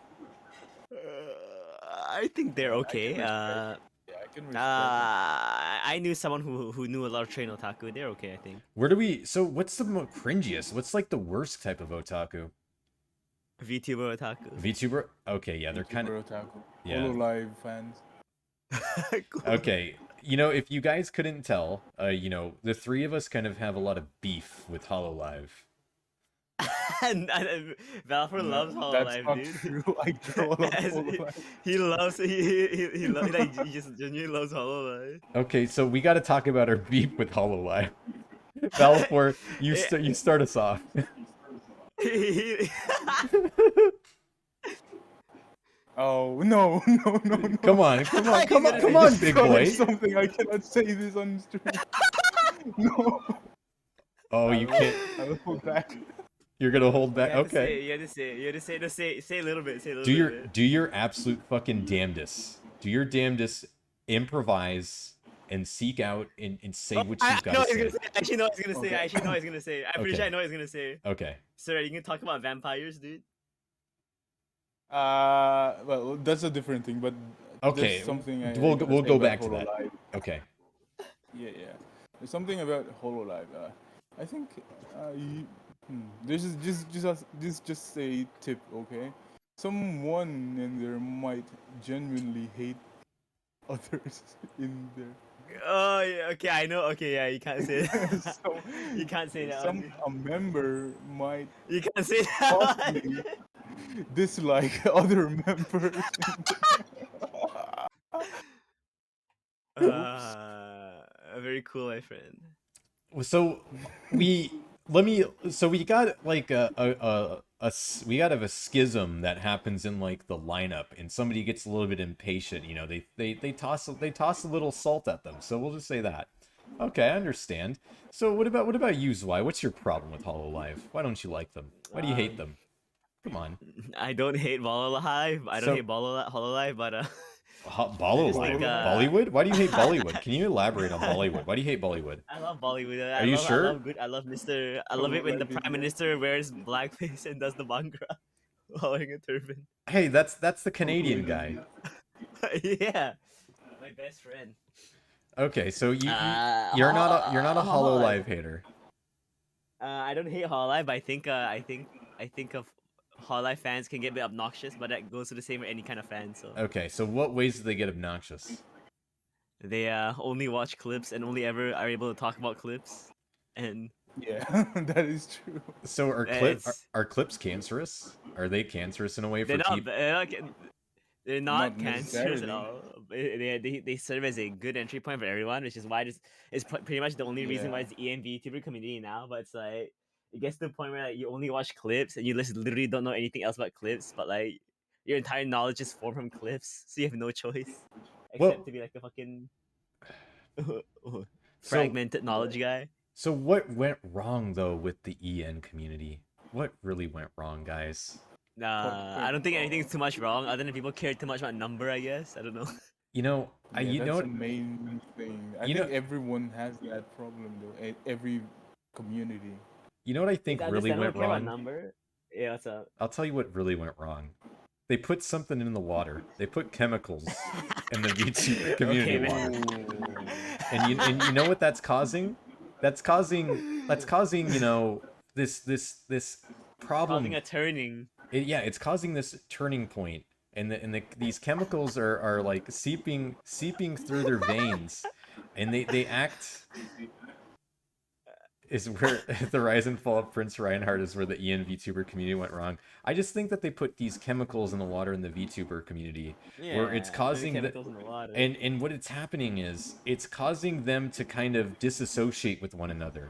I think they're okay.
Yeah, I can respect it.
I knew someone who knew a lot of train otaku. They're okay, I think.
So what's the cringiest? What's like the worst type of otaku?
VTuber otaku.
VTuber? Okay, yeah, they're kind of...
Otaku.
Yeah.
Hololive fans.
Okay, if you guys couldn't tell, the three of us kind of have a lot of beef with HoloLive.
and Valefor loves
That's
Hololive,
not
dude.
true. I don't love Hololive.
He loves he just genuinely loves Hololive.
Okay, so we got to talk about our beef with HoloLive. Valefor, you start us off.
He-
Oh no, no, no, no.
Come on, big
Sorry,
boy.
Something I cannot say this on stream. No.
Oh, you can't.
I will hold back.
You're gonna hold back.
You have to
Okay.
say it, you have to say a little bit. Say a little bit.
Do your absolute fucking damnedest. Do your damnedest. Improvise and seek out and say what you
I know
gotta
what he's
say.
gonna say. I actually know what he's gonna say.
Okay.
I actually know what he's gonna say. I'm pretty
Okay.
sure I know what he's gonna say.
Okay.
Sir, are you gonna talk about vampires, dude?
Well, that's a different thing, but
Okay.
there's something
We'll
gotta
go
say about
back to that.
Hololive.
Okay.
Yeah. There's something about Hololive. I think this is just a tip, okay? Someone in there might genuinely hate others in there.
Oh, yeah, okay, I know. Okay, yeah, you can't say that.
So,
You can't say that. Okay.
a member might
You can't say that.
possibly dislike other members.
Very cool, my friend.
So we got like we got a schism that happens in like the lineup, and somebody gets a little bit impatient. They toss a little salt at them. So we'll just say that. Okay, I understand. So what about you, Zwei? What's your problem with Hololive? Why don't you like them? Why do you hate
Um,
them? Come on.
I don't hate Hololive. I don't
So
hate Hololive, but I just think
Bollywood? Bollywood? Why do you hate Bollywood? Can you elaborate on Bollywood? Why do you hate Bollywood?
I love Bollywood.
Are you
I
sure?
love good. I love Mr. I love it when the
Hololive
Prime
India.
Minister wears blackface and does the bhangra while wearing a turban.
Hey, that's the Canadian
Hololive
guy.
India.
Yeah, my best friend.
Okay, so you
Uh,
you're not a
Hololive.
Hololive hater.
I don't hate Hololive, but I think of Hololive fans can get a bit obnoxious, but that goes to the same with any kind of fan. So
Okay, so what ways do they get obnoxious?
they only watch clips and only ever are able to talk about clips, and
Yeah, that is true.
So
it's
are clips cancerous? Are they cancerous in a way
they're
for
not
people?
they're not, they're
Not
not cancerous at
necessarily.
all. They serve as a good entry point for everyone, which is why this is pretty much the only reason why
Yeah.
it's the EMV YouTuber community now. But it's like it gets to the point where like you only watch clips and you literally don't know anything else about clips, but like your entire knowledge is formed from clips, so you have no choice except
Well,
to be like a fucking
so
fragmented knowledge guy.
so what went wrong though with the EN community? What really went wrong, guys?
What
I
went
don't think anything's
wrong?
too much wrong, other than people care too much about number. I guess I don't know.
You know, I
Yeah,
you know
that's the
what
main thing. I
you know
think everyone has that problem though. Every community.
you know what I
It's
think really
understandable
went
to care about
wrong?
number. Yeah, what's up?
I'll tell you what really went wrong. They put something in the water. They put chemicals in the VTuber community
Okay,
water.
man.
And you know what that's causing? That's causing, this
Causing
problem.
a turning.
Yeah, it's causing this turning point, and these chemicals are like seeping through their veins, and they act is where the rise and fall of Prince Reinhardt is where the EN VTuber community went wrong. I just think that they put these chemicals in the water in the VTuber community where it's
Yeah, putting
causing the
chemicals in the water.
and what it's happening is it's causing them to kind of disassociate with one another.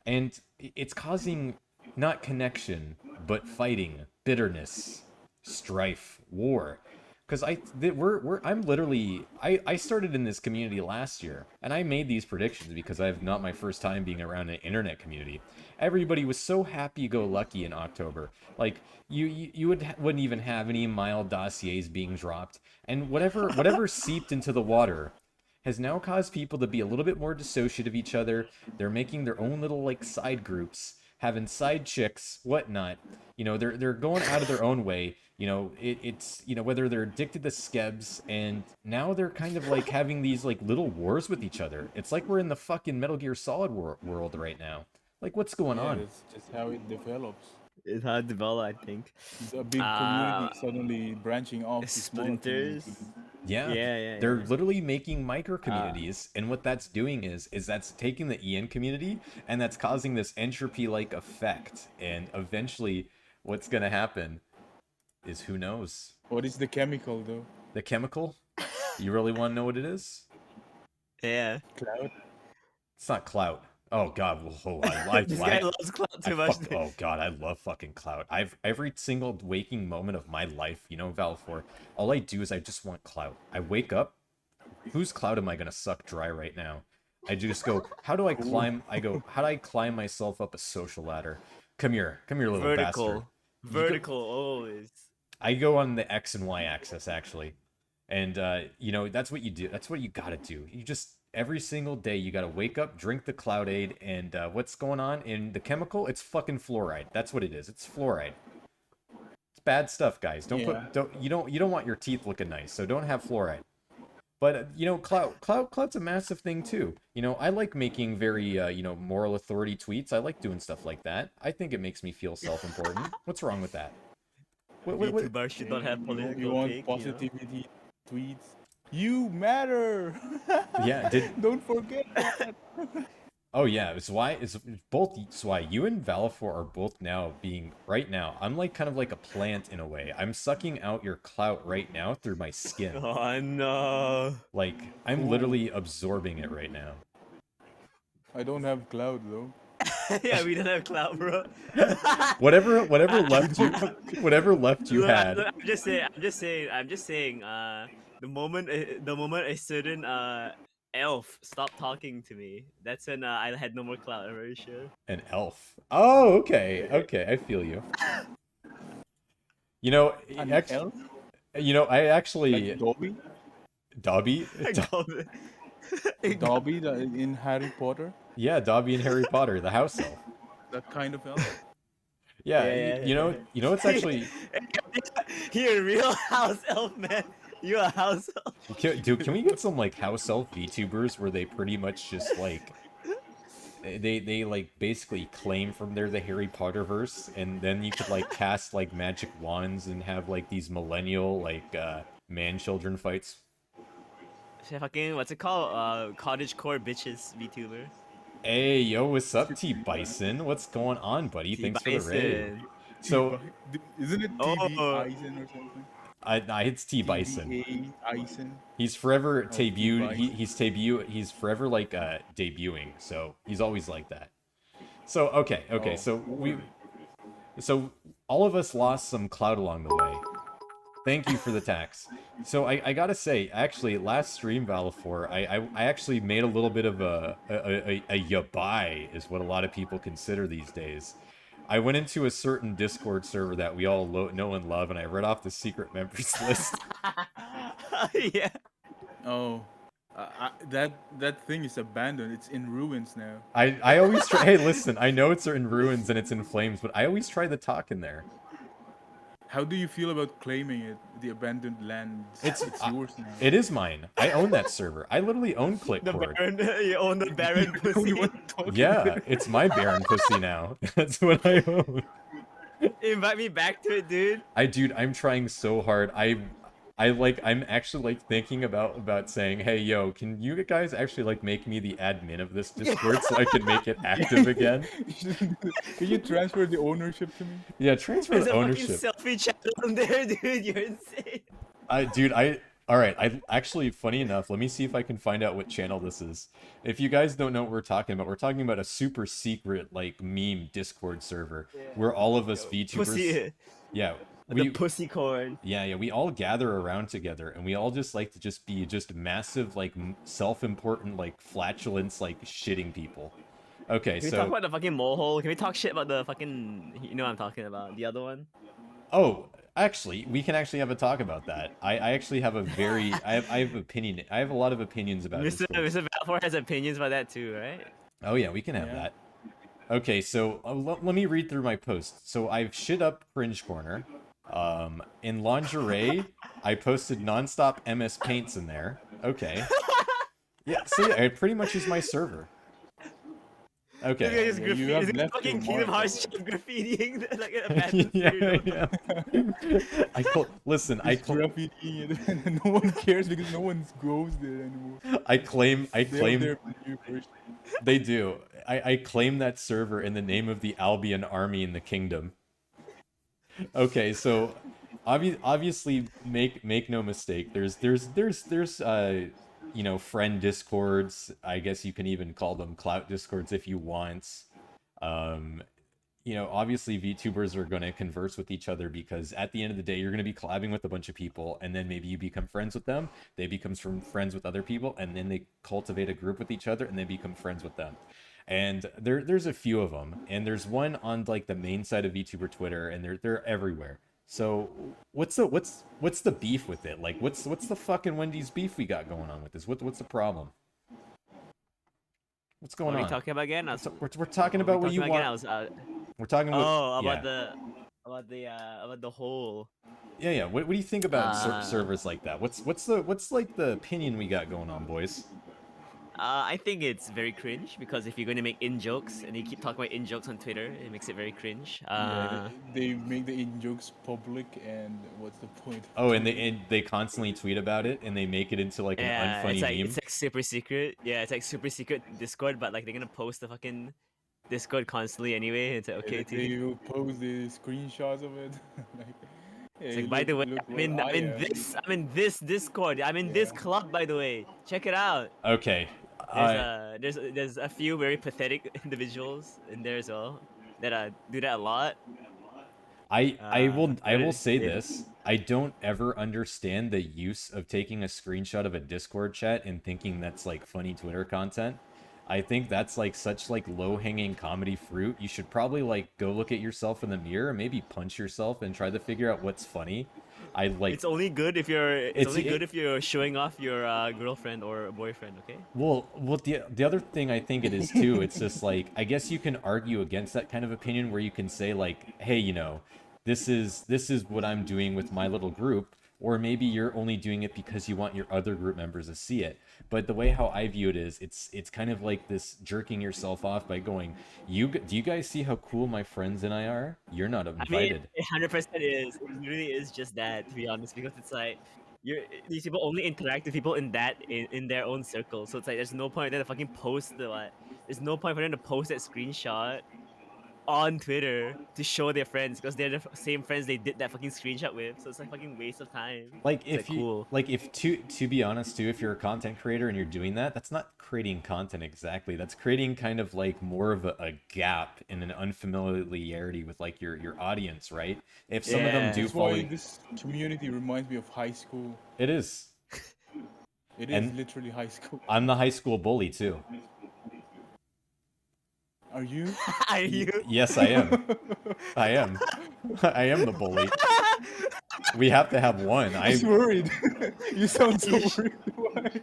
And it's causing not connection, but fighting, bitterness, strife, war. Because I'm literally I started in this community last year, and I made these predictions because I've not my first time being around an internet community. Everybody was so happy-go-lucky in October. Like wouldn't even have any mild dossiers being dropped, and whatever seeped into the water has now caused people to be a little bit more dissociative of each other. They're making their own little like side groups, having side chicks, whatnot. They're going out of their own way. It's whether they're addicted to skebs, and now they're kind of like having these like little wars with each other. It's like we're in the fucking Metal Gear Solid world right now. Like, what's going
Yeah,
on?
that's just how it develops.
It's hard to develop, I think.
A big
Uh,
community suddenly branching off to smaller
Splinters.
communities.
Yeah, they're
Yeah.
literally making micro
Uh,
communities, and what that's doing is that's taking the EN community and that's causing this entropy-like effect. And eventually, what's gonna happen is who knows?
What is the chemical though?
The chemical? You really want to know what it is?
yeah.
Cloud?
It's not clout. Oh God, I
This guy loves clout
I
too much.
fuck. Oh God, I love fucking clout. I've every single waking moment of my life, Valefor, all I do is I just want clout. I wake up. Whose clout am I gonna suck dry right now? I just go. How do I climb? I go. How do I climb myself up a social ladder? Come here, little bastard.
Vertical.
You go,
Vertical always.
I go on the X and Y axis actually, and that's what you do. That's what you gotta do. You just every single day you gotta wake up, drink the Cloud Aid, and what's going on in the chemical? It's fucking fluoride. That's what it is. It's fluoride. It's bad stuff, guys. Don't
Yeah.
put don't you don't want your teeth looking nice, so don't have fluoride. But clout's a massive thing too. I like making very moral authority tweets. I like doing stuff like that. I think it makes me feel self-important. What's wrong with that? What?
VTubers should not have
You
political
want
take,
positivity tweets? You matter.
Yeah,
Don't forget that.
Oh yeah, it's why it's both. It's why you and Valefor are both now being right now. I'm like kind of like a plant in a way. I'm sucking out your clout right now through my skin.
Oh no.
Like I'm literally absorbing it right now.
I don't have cloud though.
Yeah, we don't have clout, bro.
Whatever whatever left you
Look,
had.
look, I'm just saying. The moment a certain Elf, stop talking to me. That's when I had no more clout. I'm very sure.
An elf. Oh, okay, okay, I feel you. You know,
An elf?
I actually
Like Dobby?
Dobby.
I called it.
Dobby in Harry Potter?
Yeah, Dobby and Harry Potter, the house elf.
That kind of elf?
Yeah,
Yeah,
it's actually.
You're a real house elf, man. You a house elf.
Can we get some like house elf VTubers where they pretty much just like they like basically claim from there the Harry Potter verse, and then you could like cast like magic wands and have like these millennial like man children fights.
Fucking what's it called? Cottage core bitches VTuber.
Hey yo, what's up, T Bison? What's going on, buddy?
T
Thanks for the raid.
Bison.
So
Isn't it TV
Oh,
Eisen or something?
I it's T Bison.
TVA Eisen?
He's forever
Oh, T
debuted.
Bison.
He's forever like debuting. So he's always like that. So okay.
Oh,
So all of us lost some clout along the way. Thank you for the tax. So I gotta say, actually, last stream Valefor, I actually made a little bit of a yabai, is what a lot of people consider these days. I went into a certain Discord server that we all know and love, and I read off the secret members list.
yeah.
Oh, that thing is abandoned. It's in ruins now.
I always try. Hey, listen, I know it's in ruins and it's in flames, but I always try to talk in there.
How do you feel about claiming it, the abandoned land? It's yours now.
It is mine. I own that server. I literally own
The
Clickcord.
Baron, you own the Baron
The only
pussy.
one talking
Yeah,
there.
it's my Baron pussy now. That's what I own.
Invite me back to it, dude.
Dude, I'm trying so hard. I'm actually like thinking about saying, hey, yo, can you guys actually like make me the admin of this Discord so I can make it active again?
Can you transfer the ownership to me?
Yeah, transfer
There's a
ownership.
fucking selfie channel on there, dude. You're insane.
All right. I actually, funny enough, let me see if I can find out what channel this is. If you guys don't know what we're talking about a super secret like meme Discord server where all of us VTubers,
Pussy.
yeah,
The pussy corn.
yeah, we all gather around together and we all just like to just be just massive like self-important like flatulence like shitting people. Okay,
Can we talk about the fucking mole hole? Can we talk shit about the fucking? You know what I'm talking about? The other one.
oh, actually, we can actually have a talk about that. I actually have a very I have opinion. I have a lot of opinions about
Mr.
Discord.
Mr. Valefor has opinions about that too, right?
Oh yeah, we can have
Yeah.
that. Okay, so let me read through my post. So I've shit up Cringe Corner. In lingerie, I posted nonstop MS Paints in there. Okay. Yeah, so yeah, it pretty much is my server. Okay.
Is
you have
it
left
fucking
your
Kingdom
mark.
Hearts chef graffitiing like an abandoned
Yeah,
studio?
yeah. Listen,
He's graffitiing it, and no one cares because no one goes there anymore.
I claim
They have their new version.
they do. I claim that server in the name of the Albion army in the kingdom. Okay, so obviously make no mistake. There's friend discords. I guess you can even call them clout discords if you want. Obviously VTubers are going to converse with each other because at the end of the day, you're going to be collabing with a bunch of people, and then maybe you become friends with them. They become friends with other people, and then they cultivate a group with each other, and they become friends with them. And there's a few of them, and there's one on like the main side of VTuber Twitter, and they're everywhere. So what's the beef with it? Like what's the fucking Wendy's beef we got going on with this? What's the problem? What's going
What are
on?
we talking about again?
So we're talking about what you want.
Again? I was,
We're talking about
about the whole.
yeah. What do you think about servers like that? What's like the opinion we got going on, boys?
I think it's very cringe because if you're going to make in jokes and you keep talking about in jokes on Twitter, it makes it very cringe.
Yeah, they make the in jokes public, and what's the point?
Oh, and they constantly tweet about it, and they make it into like an unfunny meme.
It's like super secret. Yeah, it's like super secret Discord, but like they're gonna post the fucking Discord constantly anyway. It's like, okay,
They will post the screenshots of it. Like,
It's
hey,
like, by the way,
look
I'm
what
in
I am.
this Discord. I'm in this
Yeah.
club, by the way. Check it out.
Okay.
There's a few very pathetic individuals in there as well that do that a lot.
I will
Reddit
say
did.
this. I don't ever understand the use of taking a screenshot of a Discord chat and thinking that's like funny Twitter content. I think that's like such like low-hanging comedy fruit. You should probably like go look at yourself in the mirror, maybe punch yourself and try to figure out what's funny. I like
It's only good
it,
if you're showing off your girlfriend or boyfriend. Okay.
well, the other thing I think it is too, it's just like I guess you can argue against that kind of opinion where you can say like, hey, this is what I'm doing with my little group, or maybe you're only doing it because you want your other group members to see it. But the way how I view it is, it's kind of like this jerking yourself off by going, do you guys see how cool my friends and I are? You're not
I mean,
invited.
it 100% is. It really is just that, to be honest, because it's like these people only interact with people in their own circle. So it's like there's no point for them to fucking post the what. There's no point for them to post that screenshot on Twitter to show their friends because they're the same friends they did that fucking screenshot with. So it's like fucking waste of time.
Like
It's like
if you
cool.
like if to be honest too, if you're a content creator and you're doing that, that's not creating content exactly. That's creating kind of like more of a gap in an unfamiliarity with like your audience, right? If some of them
Yeah.
do
That's
fall
why
in,
this community reminds me of high school.
it is.
It is
And
literally high school.
I'm the high school bully too.
Are you?
Are you?
Yes, I am. I am. I am the bully. We have to have one.
I was worried. You sound so
You sh-
worried. Why?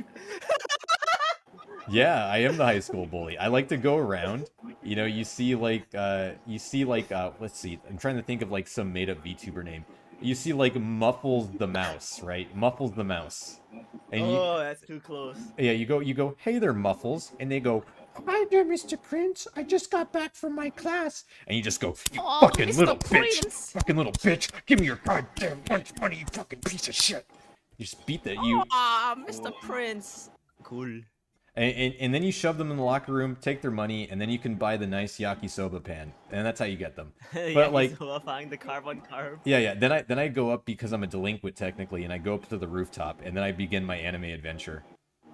Yeah, I am the high school bully. I like to go around. You see like let's see. I'm trying to think of like some made up VTuber name. You see like Muffles the mouse, right? Muffles the mouse. And you
Oh, that's too close.
yeah, you go, "Hey there, Muffles." And they go, "Hi there, Mr. Prince. I just got back from my class." And you just go, "You
Oh,
fucking
Mr.
little bitch.
Prince.
Fucking little bitch. Give me your goddamn lunch money, you fucking piece of shit." You just beat that you
Ah, Mr. Prince. Cool.
and then you shove them in the locker room, take their money, and then you can buy the nice yakisoba pan, and that's how you get them.
Yeah,
But like,
he's solidifying the carb on carb.
yeah. Then I go up because I'm a delinquent technically, and I go up to the rooftop, and then I begin my anime adventure.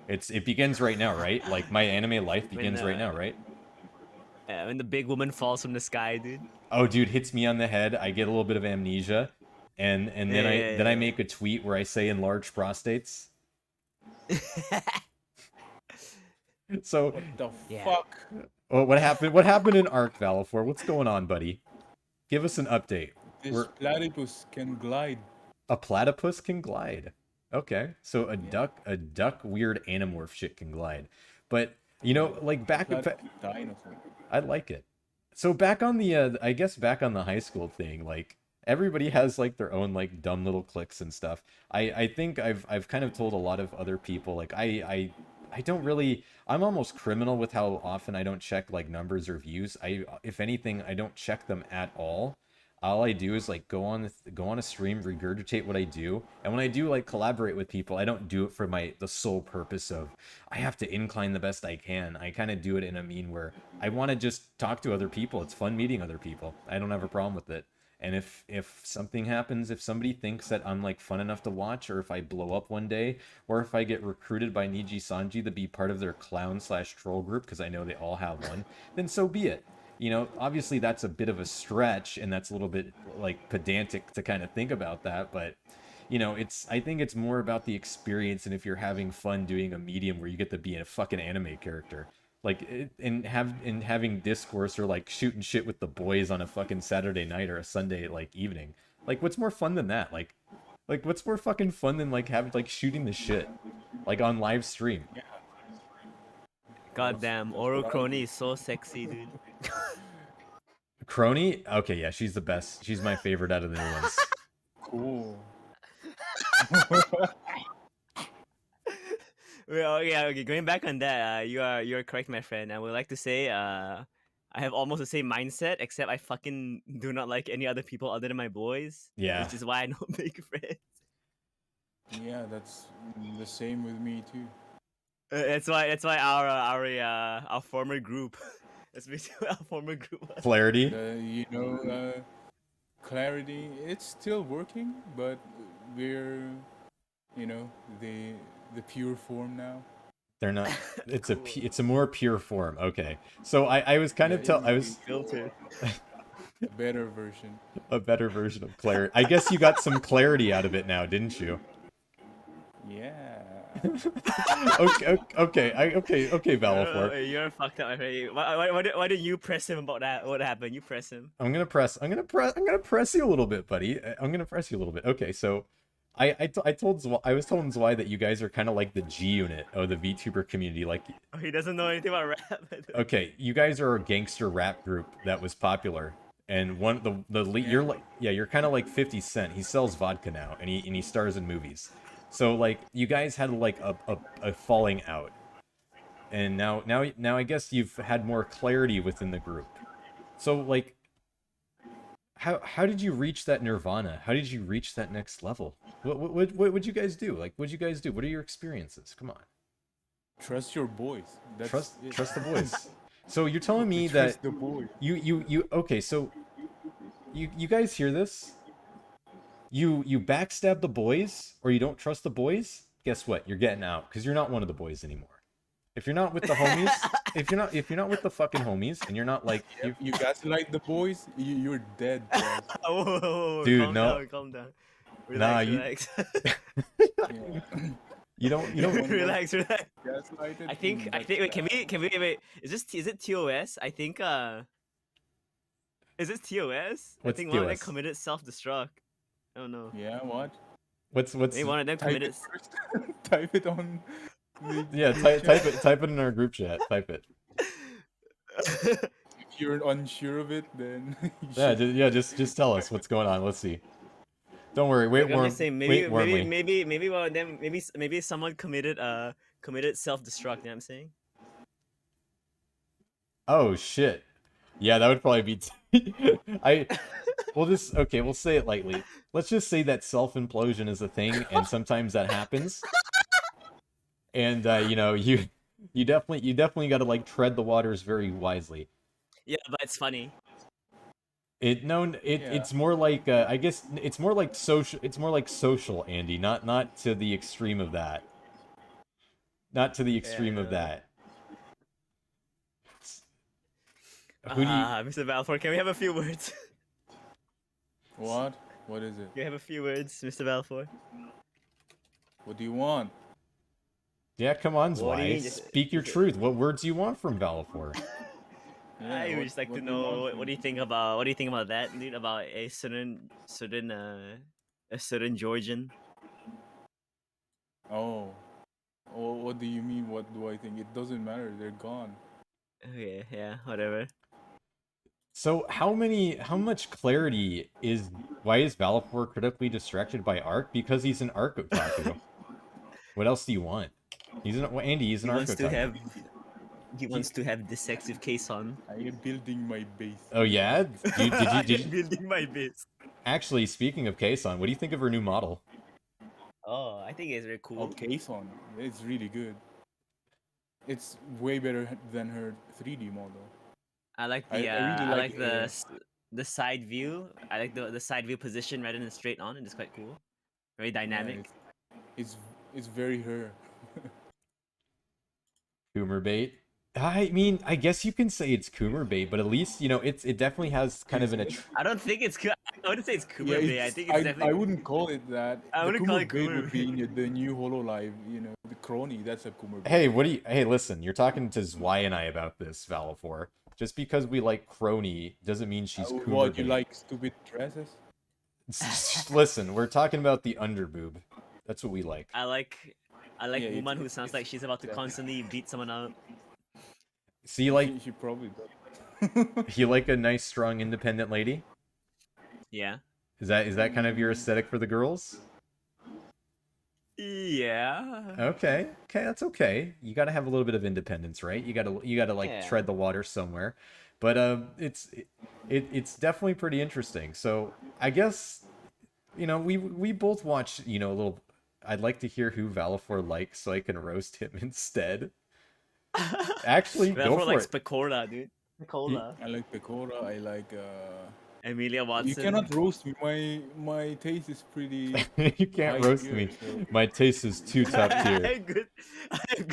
It begins right now, right? Like my anime life begins right now, right?
When the big woman falls from the sky, dude.
Oh, dude, hits me on the head. I get a little bit of amnesia, and then I
Yeah.
make a tweet where I say enlarged prostates. So,
What the
Yeah.
fuck?
oh, what happened? What happened in Arc Valefor? What's going on, buddy? Give us an update.
This
We're,
platypus can glide.
a platypus can glide. Okay, so a duck weird anamorph shit can glide. But like
Platypus dinosaur.
I like it. So back on the I guess back on the high school thing, like everybody has like their own like dumb little cliques and stuff. I think I've kind of told a lot of other people like I don't really, I'm almost criminal with how often I don't check like numbers or views. If anything, I don't check them at all. All I do is like go on a stream, regurgitate what I do, and when I do like collaborate with people, I don't do it for the sole purpose of I have to incline the best I can. I kind of do it in a mean where I want to just talk to other people. It's fun meeting other people. I don't have a problem with it. And if something happens, if somebody thinks that I'm like fun enough to watch, or if I blow up one day, or if I get recruited by Niji Sanji to be part of their clown/troll group because I know they all have one, then so be it. Obviously that's a bit of a stretch, and that's a little bit like pedantic to kind of think about that, but I think it's more about the experience, and if you're having fun doing a medium where you get to be a fucking anime character, like and having discourse or like shooting shit with the boys on a fucking Saturday night or a Sunday like evening, like what's more fun than that? Like what's more fucking fun than like having like shooting the shit like on live stream?
Goddamn, Oro Crony is so sexy, dude.
Crony, okay, yeah, she's the best. She's my favorite out of the new ones.
Cool.
Well, yeah, okay. Going back on that, you're correct, my friend. I would like to say, I have almost the same mindset, except I fucking do not like any other people other than my boys.
Yeah.
Which is why I don't make friends.
Yeah, that's the same with me too.
That's why our former group. That's basically our former group was.
Clarity.
Clarity. It's still working, but we're, the pure form now.
They're not. It's a more pure form. Okay. So I was kind of I was
filtered.
A better version.
A better version of clarity. I guess you got some clarity out of it now, didn't you?
Yeah.
Okay, Valefor.
You're fucked up, my friend. Why did you press him about that? What happened? You press him.
I'm gonna press you a little bit, buddy. I'm gonna press you a little bit. Okay, so I was telling Zwei that you guys are kind of like the G unit of the VTuber community. Like,
Oh, he doesn't know anything about rap.
okay, you guys are a gangster rap group that was popular, and the lead, you're like, yeah, you're kind of like 50 Cent. He sells vodka now, and he stars in movies. So like, you guys had like a falling out, and now I guess you've had more clarity within the group. So like, how did you reach that nirvana? How did you reach that next level? What would you guys do? Like, what'd you guys do? What are your experiences? Come on.
Trust your boys. That's it.
Trust the boys. So you're telling me
Trust
that
the boys.
you okay, so you guys hear this? You backstab the boys or you don't trust the boys? Guess what? You're getting out because you're not one of the boys anymore. If you're not with the homies, if you're not with the fucking homies and you're not like
You gaslight the boys, you're dead, bro.
Oh,
Dude,
calm
no.
down, calm down.
Nah,
Relax,
Yeah.
you don't
relax, relax.
Gaslighted.
I think wait, can we wait? Is it TOS? I think is it TOS? I
What's
think one of them
TOS?
committed self-destruct. Oh no.
Yeah, what?
what's
Maybe one of them
Type
committed
it first. Type it on.
yeah, type it in our group chat. Type it.
If you're unsure of it, then you
Yeah,
should-
just tell us what's going on. Let's see. Don't worry. Wait,
I'm
warm.
just saying,
Wait, warmly.
maybe one of them, maybe someone committed self-destruct. You know what I'm saying?
Oh shit. Yeah, that would probably be. We'll say it lightly. Let's just say that self-implosion is a thing, and sometimes that happens. And you definitely got to like tread the waters very wisely.
Yeah, but it's funny.
Yeah. It's more like I guess it's more like social. It's more like social, Andy. Not to the extreme of that. Not to the extreme of that. Who do you?
Mr. Valefor, can we have a few words?
What? What is it?
Can we have a few words, Mr. Valefor?
What do you want?
Yeah, come on,
What do you
Zwei.
mean, just-
Speak your truth. What words do you want from Valefor?
Yeah,
I would
what-
just like
what
to
do you want
know
from
what do
me?
you think about that, dude? About a certain Georgian.
Oh. Oh, what do you mean? What do I think? It doesn't matter. They're gone.
Okay, yeah, whatever.
So how much clarity is why is Valefor critically distracted by Arc? Because he's an Arc otaku. What else do you want? He's an
He
Arc
wants to
otaku.
have he wants to have this sex with Kason.
I am building my base.
Oh yeah? Did you
building my base?
actually, speaking of Kason, what do you think of her new model?
Oh, I think it's very cool.
Okay, son. It's really good. It's way better than her 3D model.
I like
I
the
really
I
like
like
the-
the side view. I like the side view position rather than straight on. It's quite cool. Very
Yeah,
dynamic.
it's very her.
Coomer bait. I mean, I guess you can say it's Coomer bait, but at least it definitely has kind of an
I don't think it's. I wouldn't say it's Cooper
Yeah,
Bay. I think it's
I
definitely.
wouldn't call it that.
I
The
wouldn't call
Kumo
it
Bait
Kumo
would be the new Hololive, the crony. That's a Kumo Bait.
Hey, listen, you're talking to Zwei and I about this, Valefor. Just because we like crony doesn't mean she's Coomer
What, you
bait.
like stupid dresses?
Listen, we're talking about the underboob. That's what we like.
I like
Yeah,
woman who
it's-
sounds like she's about to
yeah.
constantly beat someone up.
See, like,
She probably does.
you like a nice, strong, independent lady?
Yeah.
Is that kind of your aesthetic for the girls?
Yeah.
Okay, that's okay. You got to have a little bit of independence, right? You got to like
Yeah.
tread the water somewhere. But it's definitely pretty interesting. So I guess we both watch a little. I'd like to hear who Valefor likes so I can roast him instead. Actually, go
Therefore,
for
like
it.
Spicola, dude. Spicola.
I like Pecora. I like.
Emilia Watson.
You cannot roast me. My taste is pretty.
You can't
high
roast
tier,
me.
so-
My taste is too top
I
tier.
have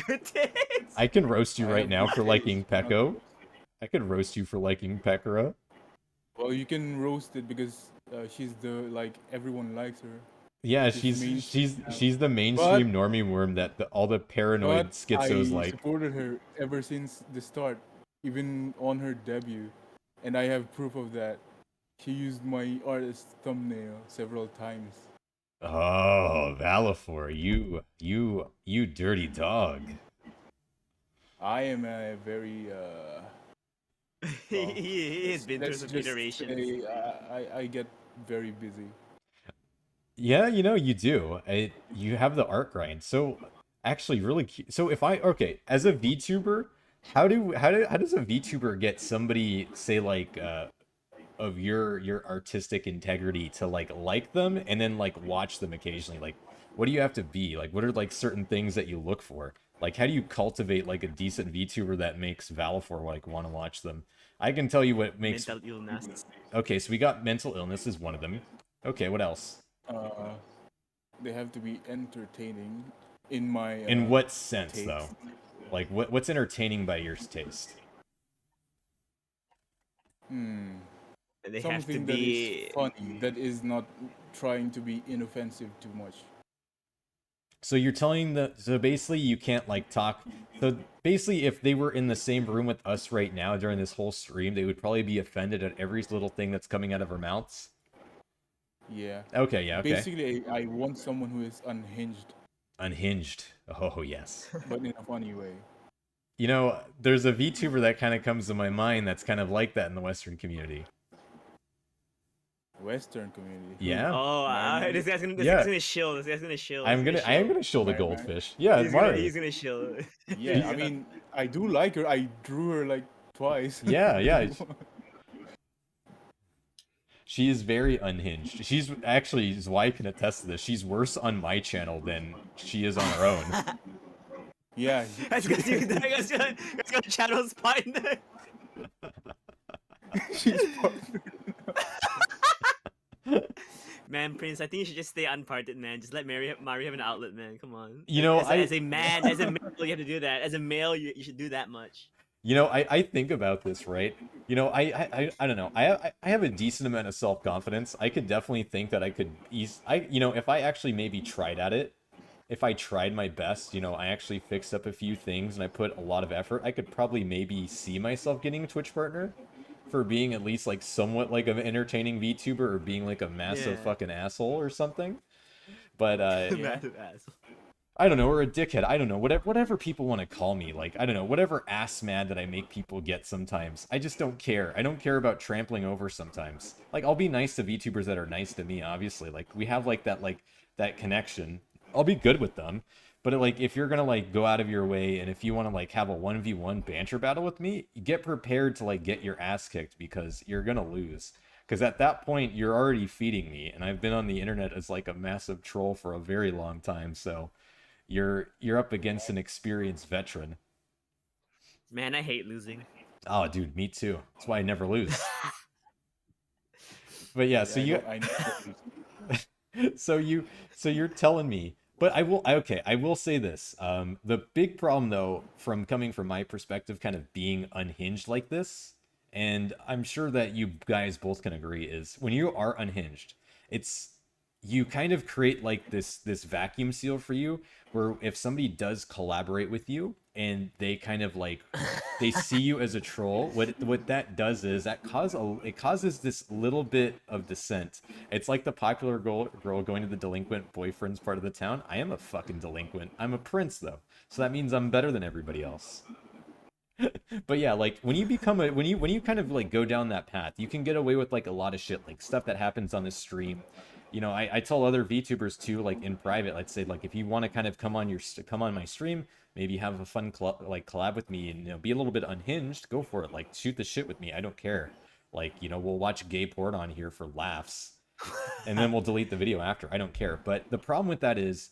good taste.
I can roast you
I
right
have
now
good
for liking
taste, not
Peko. I could roast you for liking Pekora.
Well, you can roast it because she's the like everyone likes her.
Yeah,
She's mainstream now.
she's the
But
mainstream normie worm that all the
but
paranoid schizos
I
like.
supported her ever since the start, even on her debut, and I have proof of that. She used my artist thumbnail several times.
Oh, Valefor, you dirty dog.
I am a very
he,
well.
he, he has been through
Let's
some
just
iterations.
say I get very busy.
Yeah, you know you do. You have the art grind. So actually, so if I okay as a VTuber, how does a VTuber get somebody say like of your artistic integrity to like them and then like watch them occasionally? Like, what do you have to be? Like, what are like certain things that you look for? Like, how do you cultivate like a decent VTuber that makes Valefor like want to watch them? I can tell you what makes.
Mental illness.
Okay, so we got mental illness is one of them. Okay, what else?
Uh, they have to be entertaining in my
In what sense, though?
taste.
Like, what's entertaining by your taste?
Hmm.
They have to
Something that is
be.
funny, that is not trying to be inoffensive too much.
So you're telling so basically you can't like talk. So basically, if they were in the same room with us right now during this whole stream, they would probably be offended at every little thing that's coming out of our mouths.
Yeah.
Okay, yeah, okay.
Basically, I want someone who is unhinged,
Unhinged. Oh yes.
but in a funny way.
You know, there's a VTuber that kind of comes to my mind that's kind of like that in the Western community.
Western community. Who?
Yeah.
Oh,
Mario?
this
Yeah.
guy's gonna shill. This guy's gonna shill.
I am gonna show the
Mario?
goldfish. Yeah,
He's gonna,
Mario.
he's gonna shill.
Yeah, I mean, I do like her. I drew her like twice.
Yeah, yeah. She is very unhinged. She's actually, Zwei can attest to this. She's worse on my channel than she is on her own.
Yeah.
That's because that's got channel spot in there.
She's partnered.
Man, Prince, I think you should just stay unparted, man. Just let Mario have an outlet, man. Come on.
You know,
as a man, as a male, you have to do that. As a male, you should do that much.
You know, I think about this, right? You know, I don't know. I have a decent amount of self-confidence. I could definitely think that I could you know, if I actually maybe tried at it, if I tried my best, you know, I actually fixed up a few things and I put a lot of effort, I could probably maybe see myself getting a Twitch partner for being at least like somewhat like an entertaining VTuber or being like a massive
Yeah.
fucking asshole or something. But
Massive ass.
I don't know, or a dickhead. I don't know, whatever people want to call me. Like, I don't know, whatever ass mad that I make people get sometimes. I just don't care. I don't care about trampling over sometimes. Like, I'll be nice to VTubers that are nice to me, obviously. Like, we have like that connection. I'll be good with them. But like, if you're gonna like go out of your way and if you want to like have a 1v1 banter battle with me, get prepared to like get your ass kicked because you're gonna lose. Because at that point, you're already feeding me, and I've been on the internet as like a massive troll for a very long time, so you're up against an experienced veteran.
Man, I hate losing.
Oh, dude, me too. That's why I never lose. But yeah, so
I know.
so you're telling me, but I will say this. The big problem though, from coming from my perspective, kind of being unhinged like this, and I'm sure that you guys both can agree, is when you are unhinged, it's you kind of create like this vacuum seal for you where if somebody does collaborate with you and they kind of like they see you as a troll, what that does is it causes this little bit of dissent. It's like the popular girl going to the delinquent boyfriend's part of the town. I am a fucking delinquent. I'm a prince though, so that means I'm better than everybody else. But yeah, like when you become a when you kind of like go down that path, you can get away with like a lot of shit, like stuff that happens on this stream. You know, I tell other VTubers too, like in private, let's say like if you want to kind of come on my stream, maybe have a fun collab with me and, you know, be a little bit unhinged, go for it. Like shoot the shit with me. I don't care. Like, you know, we'll watch gay porn on here for laughs and then we'll delete the video after. I don't care. But the problem with that is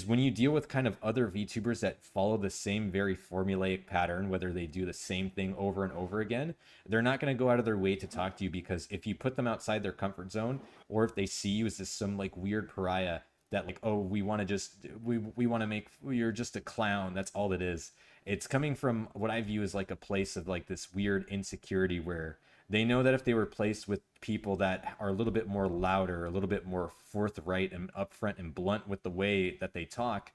when you deal with kind of other VTubers that follow the same very formulaic pattern, whether they do the same thing over and over again, they're not going to go out of their way to talk to you, because if you put them outside their comfort zone, or if they see you as just some like weird pariah that like, oh, we want to just we want to make you're just a clown, that's all it is. It's coming from what I view as like a place of like this weird insecurity where They know that if they were placed with people that are a little bit more louder, a little bit more forthright and upfront and blunt with the way that they talk,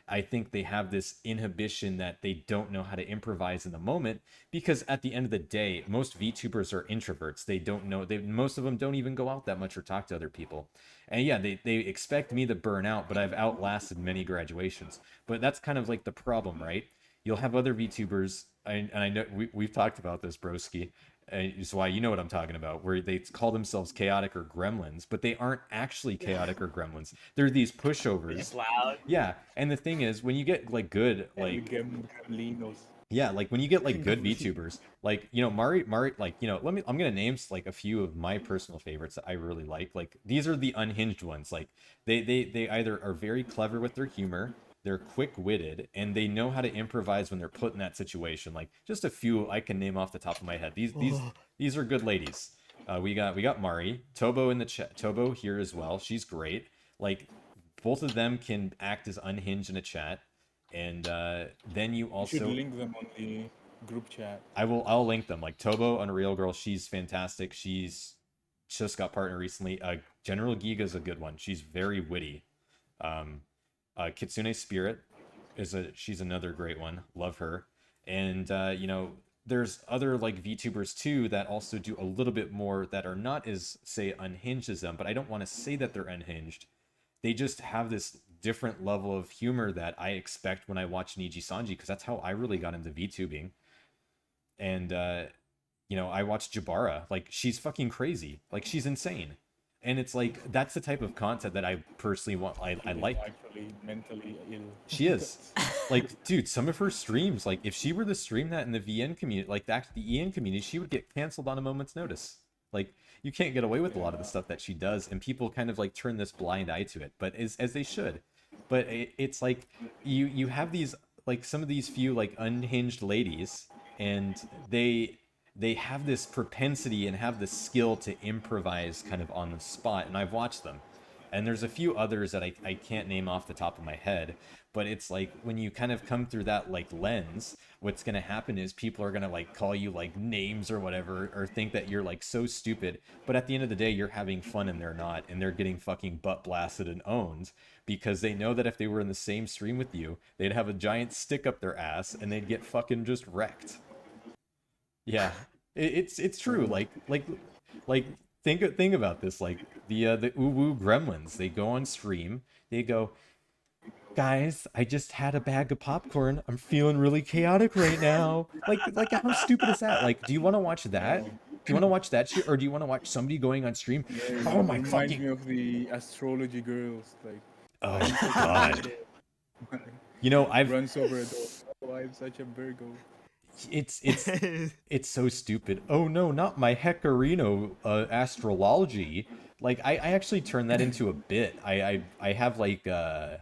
I think they have this inhibition that they don't know how to improvise in the moment, because at the end of the day, most VTubers are introverts. They don't know, most of them don't even go out that much or talk to other people. And yeah, they expect me to burn out, but I've outlasted many graduations. But that's kind of like the problem, right? You'll have other VTubers, and I know we've talked about this, broski. It's why you know what I'm talking about, where they call themselves chaotic or gremlins, but they aren't actually chaotic or gremlins. They're these
They're just
pushovers.
loud.
Yeah, and the thing is, when you get like good,
Yeah, the
like
Gremlinos.
yeah, like when you get like good VTubers, like Mari, like I'm gonna name like a few of my personal favorites that I really like. Like these are the unhinged ones. Like they either are very clever with their humor, they're quick-witted, and they know how to improvise when they're put in that situation. Like just a few I can name off the top of my head. These are good ladies. We got Mari, Tobo in the chat, Tobo here as well. She's great. Like both of them can act as unhinged in a chat. And then you
You should
also,
link them on the group chat.
I'll link them. Like Tobo, Unreal Girl, she's fantastic. She's just got partner recently. General Giga's a good one. She's very witty. Um, Kitsune Spirit she's another great one. Love her. And there's other like VTubers too that also do a little bit more, that are not as say unhinged as them, but I don't want to say that they're unhinged. They just have this different level of humor that I expect when I watch Niji Sanji, because that's how I really got into VTubing. And I watched Jabara. Like she's fucking crazy. Like she's insane. And it's like that's the type of content that I personally want. I
She is
like.
actually mentally ill.
She is. Like, dude, some of her streams, like if she were to stream that in the VN community, like the EN community, she would get canceled on a moment's notice. Like you can't get away with a lot of the stuff that she does, and people kind of like turn this blind eye to it, but as they should. But it's like you have these, like some of these few like unhinged ladies, and they have this propensity and have the skill to improvise kind of on the spot, and I've watched them. And there's a few others that I can't name off the top of my head, but it's like when you kind of come through that like lens, what's going to happen is people are going to like call you like names or whatever, or think that you're like so stupid, but at the end of the day you're having fun and they're not, and they're getting fucking butt blasted and owned, because they know that if they were in the same stream with you, they'd have a giant stick up their ass and they'd get fucking just wrecked. Yeah, it's true. Like think about this. Like the Uwu Gremlins, they go on stream. They go, guys, I just had a bag of popcorn. I'm feeling really chaotic right now. Like how stupid is that? Like, do you want to watch that? Do you want to watch that shit, or do you want to watch somebody going on stream?
Yeah,
Oh
it
my
reminds
fucking!
me of the astrology girls. Like,
Oh god! You know,
runs over a door. Oh, I'm such a Virgo.
it's so stupid. Oh no, not my Hecarino astrology. Like I actually turned that into a bit. I have like I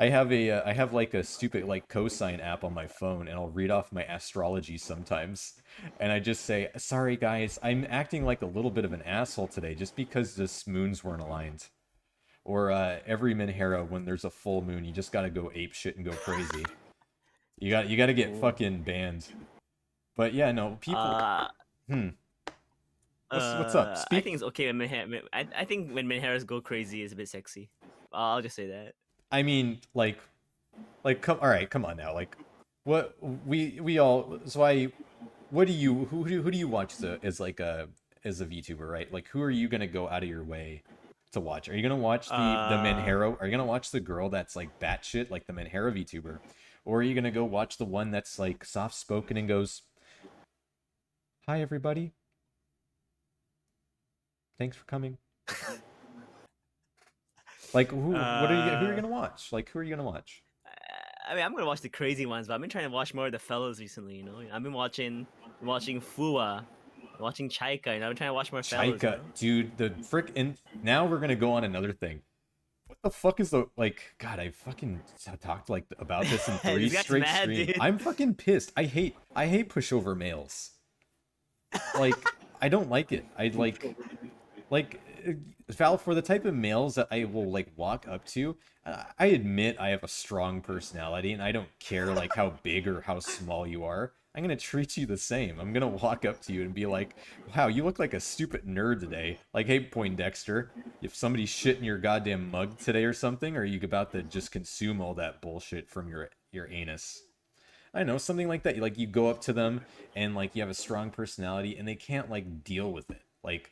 have like a stupid like cosine app on my phone, and I'll read off my astrology sometimes. And I just say, sorry guys, I'm acting like a little bit of an asshole today just because the moons weren't aligned. Or every Minhero, when there's a full moon, you just gotta go ape shit and go crazy. You gotta get fucking banned. But yeah, no, people.
uh,
Hmm. What's up?
I think it's okay when I think when Minheras go crazy is a bit sexy. I'll just say that.
I mean, come. All right, come on now. Like, what we all. So what do you who do you watch as like as a VTuber, right? Like, who are you gonna go out of your way to watch? Are you gonna watch the Manhero? Are you gonna watch the girl that's like batshit, like the Manhero VTuber? Or are you gonna go watch the one that's like soft spoken and goes, "Hi everybody, thanks for coming." Like who are you gonna watch? Like who are you gonna watch?
I mean, I'm gonna watch the crazy ones, but I've been trying to watch more of the fellows recently. You know, I've been watching Fua, watching Chaika, and I've been trying to watch more fellows.
Chaika, dude, the frick. And now we're gonna go on another thing. What the fuck is the like? God, I fucking talked like about this in 3 straight
mad,
streams.
dude.
I'm fucking pissed. I hate pushover males. Like I don't like it. I like Val, for the type of males that I will like walk up to. I admit I have a strong personality, and I don't care like how big or how small you are. I'm gonna treat you the same. I'm gonna walk up to you and be like, "Wow, you look like a stupid nerd today." Like, hey, Poindexter, if somebody's shit in your goddamn mug today or something, or are you about to just consume all that bullshit from your anus? I don't know, something like that. Like you go up to them and like you have a strong personality and they can't like deal with it. Like,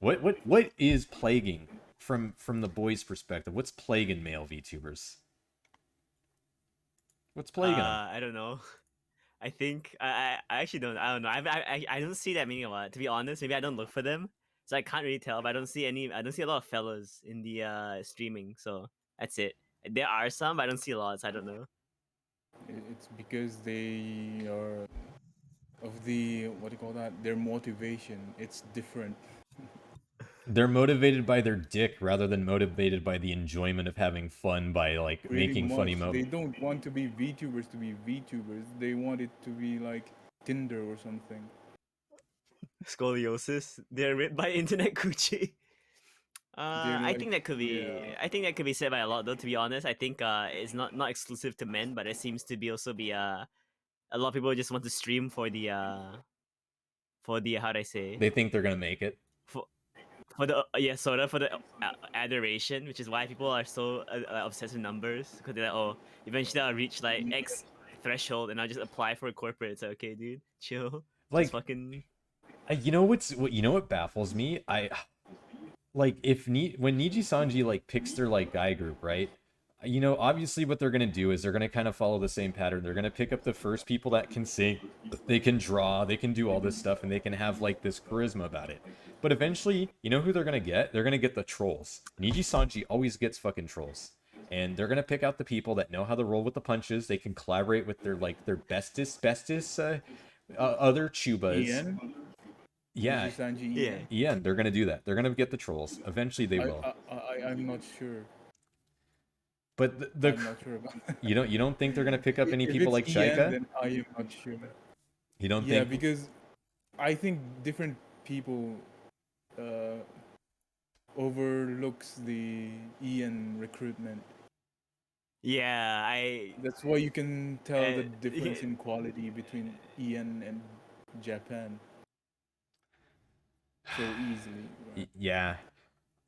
what is plaguing from the boys' perspective? What's plaguing male VTubers? What's plaguing them?
I don't know. I think I actually don't. I don't know. I don't see that many a lot. To be honest, maybe I don't look for them, so I can't really tell. But I don't see any. I don't see a lot of fellas in the streaming. So that's it. There are some, but I don't see a lot. So I don't know.
It's because they are of the what do you call that? Their motivation. It's different.
They're motivated by their dick rather than motivated by the enjoyment of having fun by like
Pretty
making
much.
funny
They don't want to be VTubers to be VTubers. They want it to be like Tinder or something.
Scoliosis. They're ripped by internet coochie.
They're
I
like,
think that could be.
yeah.
I think that could be said by a lot, though. To be honest, I think it's not exclusive to men, but it seems to be also be a lot of people just want to stream for the how do I say
they think they're gonna make it.
for for the yeah sort of for the adoration, which is why people are so obsessed with numbers because they're like, oh, eventually I'll reach like X threshold and I'll just apply for a corporate. It's like, okay, dude, chill, just
Like,
fucking.
you know what baffles me? I like if when Niji Sanji like picks their like guy group, right? You know, obviously what they're gonna do is they're gonna kind of follow the same pattern. They're gonna pick up the first people that can sing, they can draw, they can do all this stuff, and they can have like this charisma about it. But eventually, you know who they're gonna get? They're gonna get the trolls. Niji Sanji always gets fucking trolls. And they're gonna pick out the people that know how to roll with the punches. They can collaborate with their like their bestest other chubas.
Ian?
Yeah,
Sanji
Yeah.
Ian?
yeah, they're gonna do that. They're gonna get the trolls. Eventually, they will.
I'm not sure.
But
I'm not sure about that.
you don't think they're gonna pick up any
If
people
it's
like
Ian,
Shaika?
then I am not sure.
You don't
Yeah,
think?
because I think different people uh, overlooks the Ian recruitment.
Yeah, I.
That's why you can tell the
Yeah,
difference in quality between Ian and Japan so easily. Right?
Yeah.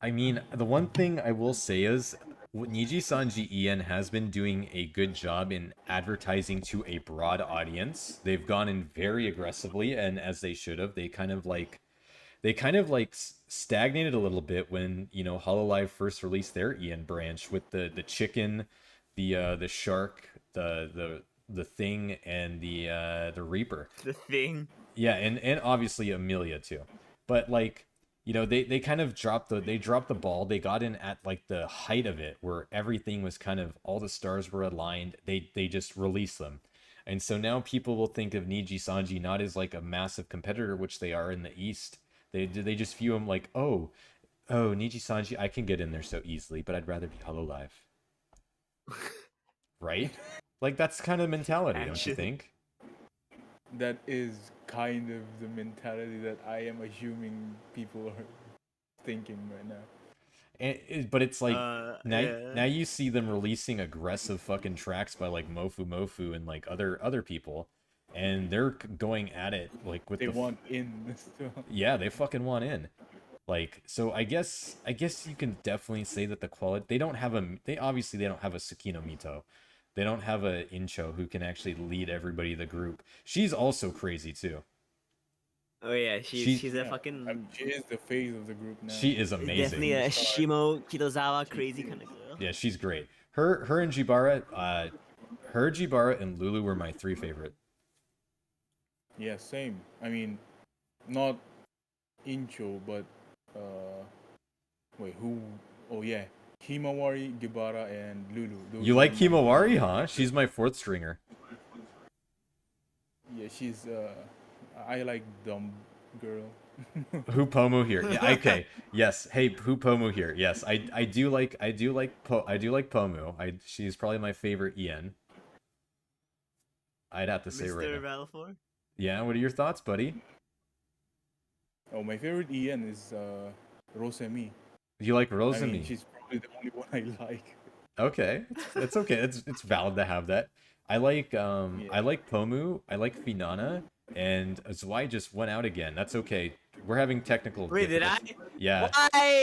I mean, the one thing I will say is Niji Sanji Ian has been doing a good job in advertising to a broad audience. They've gone in very aggressively, and as they should have, they kind of like stagnated a little bit when Hololive first released their Ian branch with the chicken, the shark, the thing, and the Reaper.
the thing.
Yeah, and obviously Amelia too. But like, they kind of dropped the ball. They got in at like the height of it where everything was kind of all the stars were aligned. They just released them. And so now people will think of Niji Sanji not as like a massive competitor, which they are in the East. They just view him like, oh, Niji Sanji, I can get in there so easily, but I'd rather be Hololive. Right? Like that's kind of mentality, don't you
Actually.
think?
That is kind of the mentality that I am assuming people are thinking right now.
But it's like now
Yeah.
you see them releasing aggressive fucking tracks by like Mofu and like other people, and they're going at it like with
They want in. So.
yeah, they fucking want in. Like, so I guess you can definitely say that the quality they don't have they obviously they don't have a Tsukino Mito. They don't have a Incho who can actually lead everybody the group. She's also crazy too.
Oh yeah, she's a
Yeah,
fucking
she is the face of the group now.
She is amazing.
definitely a Shimo Kitazawa crazy kind of girl.
Yeah, she's great. Her and Jibara, Jibara and Lulu were my three favorite.
Yeah, same. I mean, not Incho, but wait, who? Oh yeah, Himawari, Gibara, and Lulu. Those
You
are
like
my-
Himawari, huh? She's my fourth stringer.
Yeah, she's. I like dumb girl.
Hupomu here. Yeah, okay. Yes. Hey, Hupomu here. Yes, I do like Pomu. She's probably my favorite Ian. I'd have to say right
Mr.
now.
Valefor?
Yeah, what are your thoughts, buddy?
Oh, my favorite Ian is Rosemi.
You like
I
Rosemi?
mean, she's probably the only one I like.
Okay, it's okay. It's valid to have that. I like
Yeah.
Pomu, I like Finana, and Zwei just went out again. That's okay. We're having technical
Wait, did I?
difficulties. Yeah.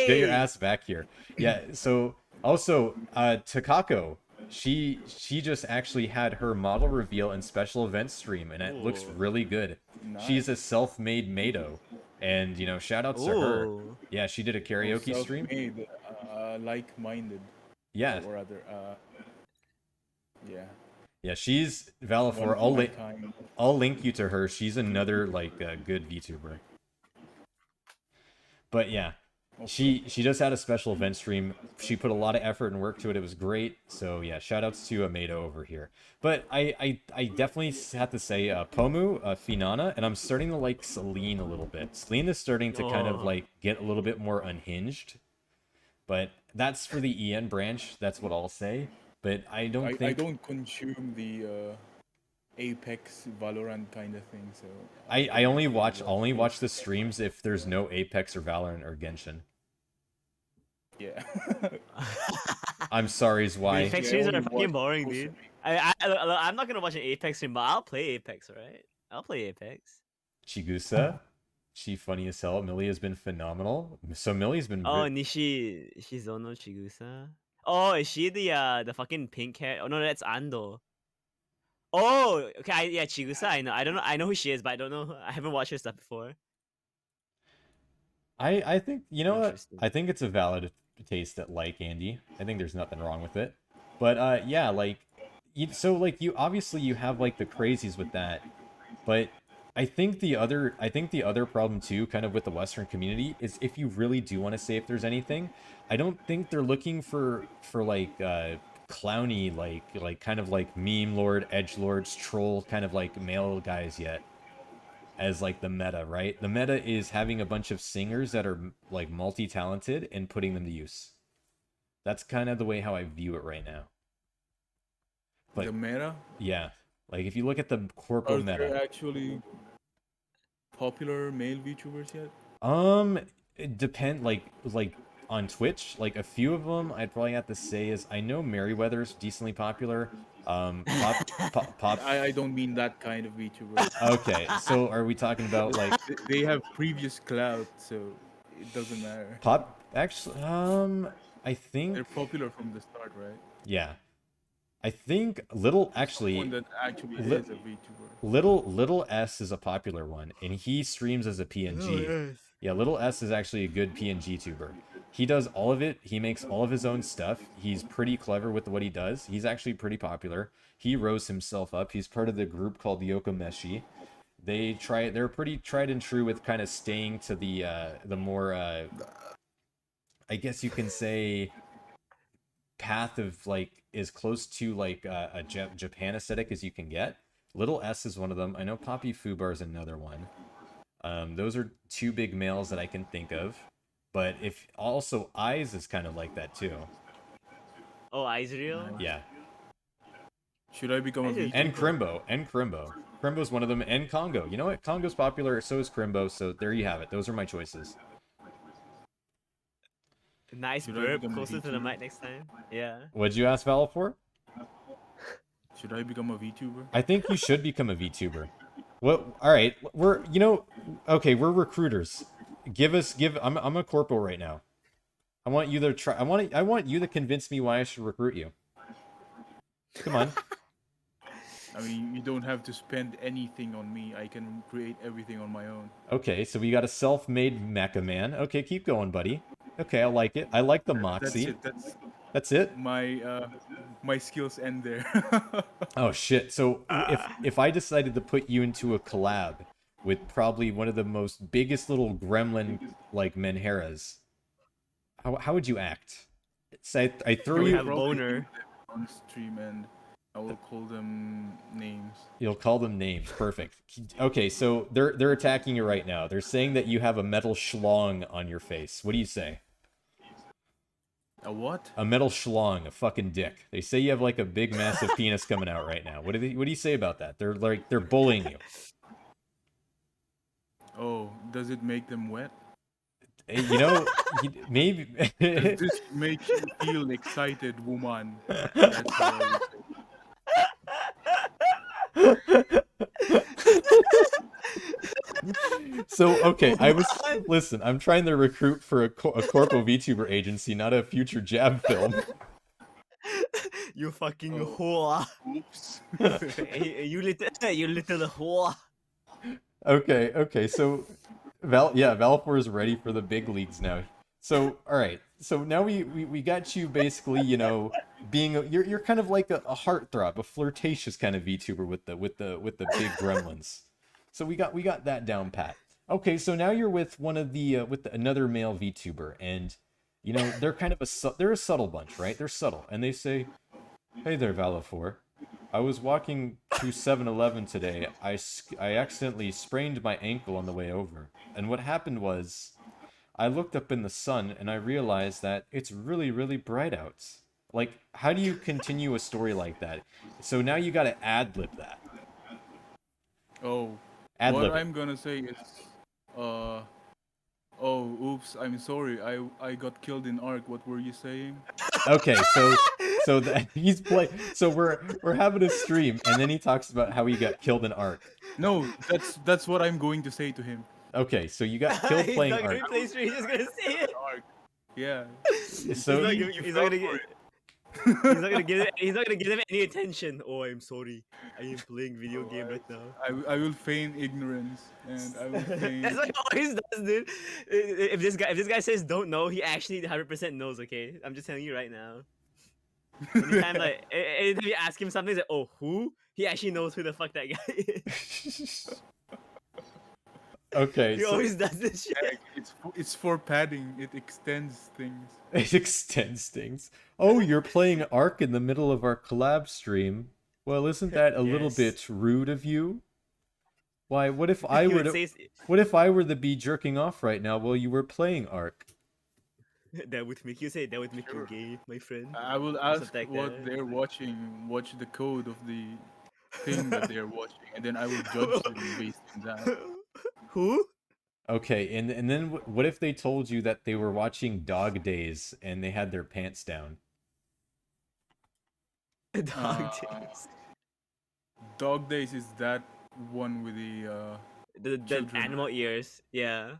Get your
Why?
ass back here. Yeah, so also Takako, she just actually had her model reveal and special event stream and it looks
Ooh.
really good. She's a
Nice.
self-made Mado. And you know, shout outs to her.
Ooh.
Yeah, she did a
Oh,
karaoke stream.
self-made, like-minded,
Yeah.
or rather, yeah,
Yeah, she's
one
Valefor.
of my kind.
I'll link you to her. She's another like good VTuber. But yeah,
Okay.
she just had a special event stream. She put a lot of effort and work to it. It was great. So yeah, shout outs to Amado over here. But I definitely have to say Pomu, Finana, and I'm starting to like Celine a little bit. Celine is starting to kind of
Oh.
like get a little bit more unhinged. But that's for the EN branch. That's what I'll say. But I don't
I
think
don't consume the Apex Valorant kind of thing, so
I
don't
only
really
watch
watch
the streams if there's no Apex or Valorant or Genshin.
Yeah.
I'm sorry,
The
why.
Apex
Basically, I
streams are
only
fucking
watch
boring,
most
dude.
of it.
I'm not gonna watch an Apex stream, but I'll play Apex, alright? I'll play Apex.
Chigusa, she funny as hell. Millie has been phenomenal. So Millie's been
Oh, Shizono Chigusa. Oh, is she the fucking pink hair? Oh no, that's Ando. Oh, okay, yeah, Chigusa. I know. I don't know. I know who she is, but I don't know. I haven't watched her stuff before.
I think you know what?
Interesting.
I think it's a valid taste at like Andy. I think there's nothing wrong with it. But yeah, like so like you obviously you have like the crazies with that. But I think the other problem too, kind of with the Western community, is if you really do want to say if there's anything, I don't think they're looking for like clowny like kind of like meme lord, edge lords, troll kind of like male guys yet as like the meta, right? The meta is having a bunch of singers that are like multi-talented and putting them to use. That's kind of the way how I view it right now.
The
But
meta,
yeah, like if you look at the corpo
are
meta,
there actually popular male VTubers yet?
it depend like on Twitch, like a few of them I'd probably have to say is I know Merryweather's decently popular. Pop.
I don't mean that kind of VTuber.
Okay, so are we talking about like
They have previous clout, so it doesn't matter.
Pop? Actually, I think
They're popular from the start, right?
yeah, I think little actually
One that actually
li-
is a VTuber.
little S is a popular one, and he streams as a PNG.
yes.
Yeah, little S is actually a good PNG tuber. He does all of it. He makes all of his own stuff. He's pretty clever with what he does. He's actually pretty popular. He rose himself up. He's part of the group called the Yokomeshi. They're pretty tried and true with kind of staying to the more I guess you can say path of like as close to like a Japan aesthetic as you can get. Little S is one of them. I know Poppy Fubar is another one. Those are two big males that I can think of. But if also Eyes is kind of like that too.
Oh, Izreal?
Yeah.
Should I become a VTuber?
And Crimbo. Crimbo's one of them, and Congo. You know what? Congo's popular, so is Crimbo, so there you have it. Those are my choices.
Nice
Should I
burp.
become a
Closer to the
VTuber?
mic next time. Yeah.
What'd you ask Val for?
Should I become a VTuber?
I think you should become a VTuber. Well, all right. Okay, we're recruiters. I'm a corporal right now. I want you to try. I want you to convince me why I should recruit you. Come on.
I mean, you don't have to spend anything on me. I can create everything on my own.
Okay, so we got a self-made mecha man. Okay, keep going, buddy. Okay, I like it. I like the
That's
moxie.
it. That's
That's it.
my skills end there.
Oh shit. So if I decided to put you into a collab with probably one of the most biggest little gremlin like Menheras, how would you act? Say I throw
You
you.
have a boner.
On stream, and I will call them names.
You'll call them names. Perfect. Okay, so they're attacking you right now. They're saying that you have a metal schlong on your face. What do you say?
A what?
A metal schlong, a fucking dick. They say you have like a big massive penis coming out right now. What do you say about that? They're bullying you.
Oh, does it make them wet?
You know, maybe.
Does this make you feel excited, woman? That's what I would say.
So okay,
Hold on.
listen. I'm trying to recruit for a corpo VTuber agency, not a future jab film.
You fucking
Oh.
whore.
Oops.
You little whore.
Okay. So, Valefor is ready for the big leagues now. So, all right. So now we got you basically, being you're kind of like a heartthrob, a flirtatious kind of VTuber with the big gremlins. So we got that down pat. Okay, so now you're with one of the another male VTuber, and they're kind of they're a subtle bunch, right? They're subtle, and they say, "Hey there, Valefor. I was walking to 7-Eleven today. I accidentally sprained my ankle on the way over. And what happened was, I looked up in the sun and I realized that it's really, really bright out." Like, how do you continue a story like that? So now you gotta ad-lib that.
Oh, what
Ad-lib it.
I'm gonna say is, uh, oh, oops, I'm sorry. I got killed in Ark. What were you saying?
Okay, so that he's play. So we're having a stream, and then he talks about how he got killed in Ark.
No, that's what I'm going to say to him.
Okay, so you got killed
He's
playing
not gonna
Ark.
replay stream. He's just gonna say it.
Ark. Yeah.
So
He's not gonna get. He's not gonna give them any attention. Oh, I'm sorry. I am playing video game right now.
I will feign ignorance and I will feign.
That's what he always does, dude. If this guy says don't know, he actually 100% knows. Okay, I'm just telling you right now. Anytime you ask him something, he's like, "Oh, who?" He actually knows who the fuck that guy is.
okay,
He
so
always does this shit.
Yeah, it's for padding. It extends things.
it extends things. Oh, you're playing Ark in the middle of our collab stream. Well, isn't that a little
Yes.
bit rude of you? Why, what if I
He
were
would
to,
say
what if I were to be jerking off right now while you were playing Ark?
that would make you say that would make
Sure.
you gay, my friend.
I will ask
Something like
what
that.
they're watching. Watch the code of the thing that they're watching, and then I will judge them based on that.
Who?
Okay, and then what if they told you that they were watching Dog Days and they had their pants down?
Dog
Uh,
days.
Dog Days is that one with the
The
children,
animal ears. Yeah.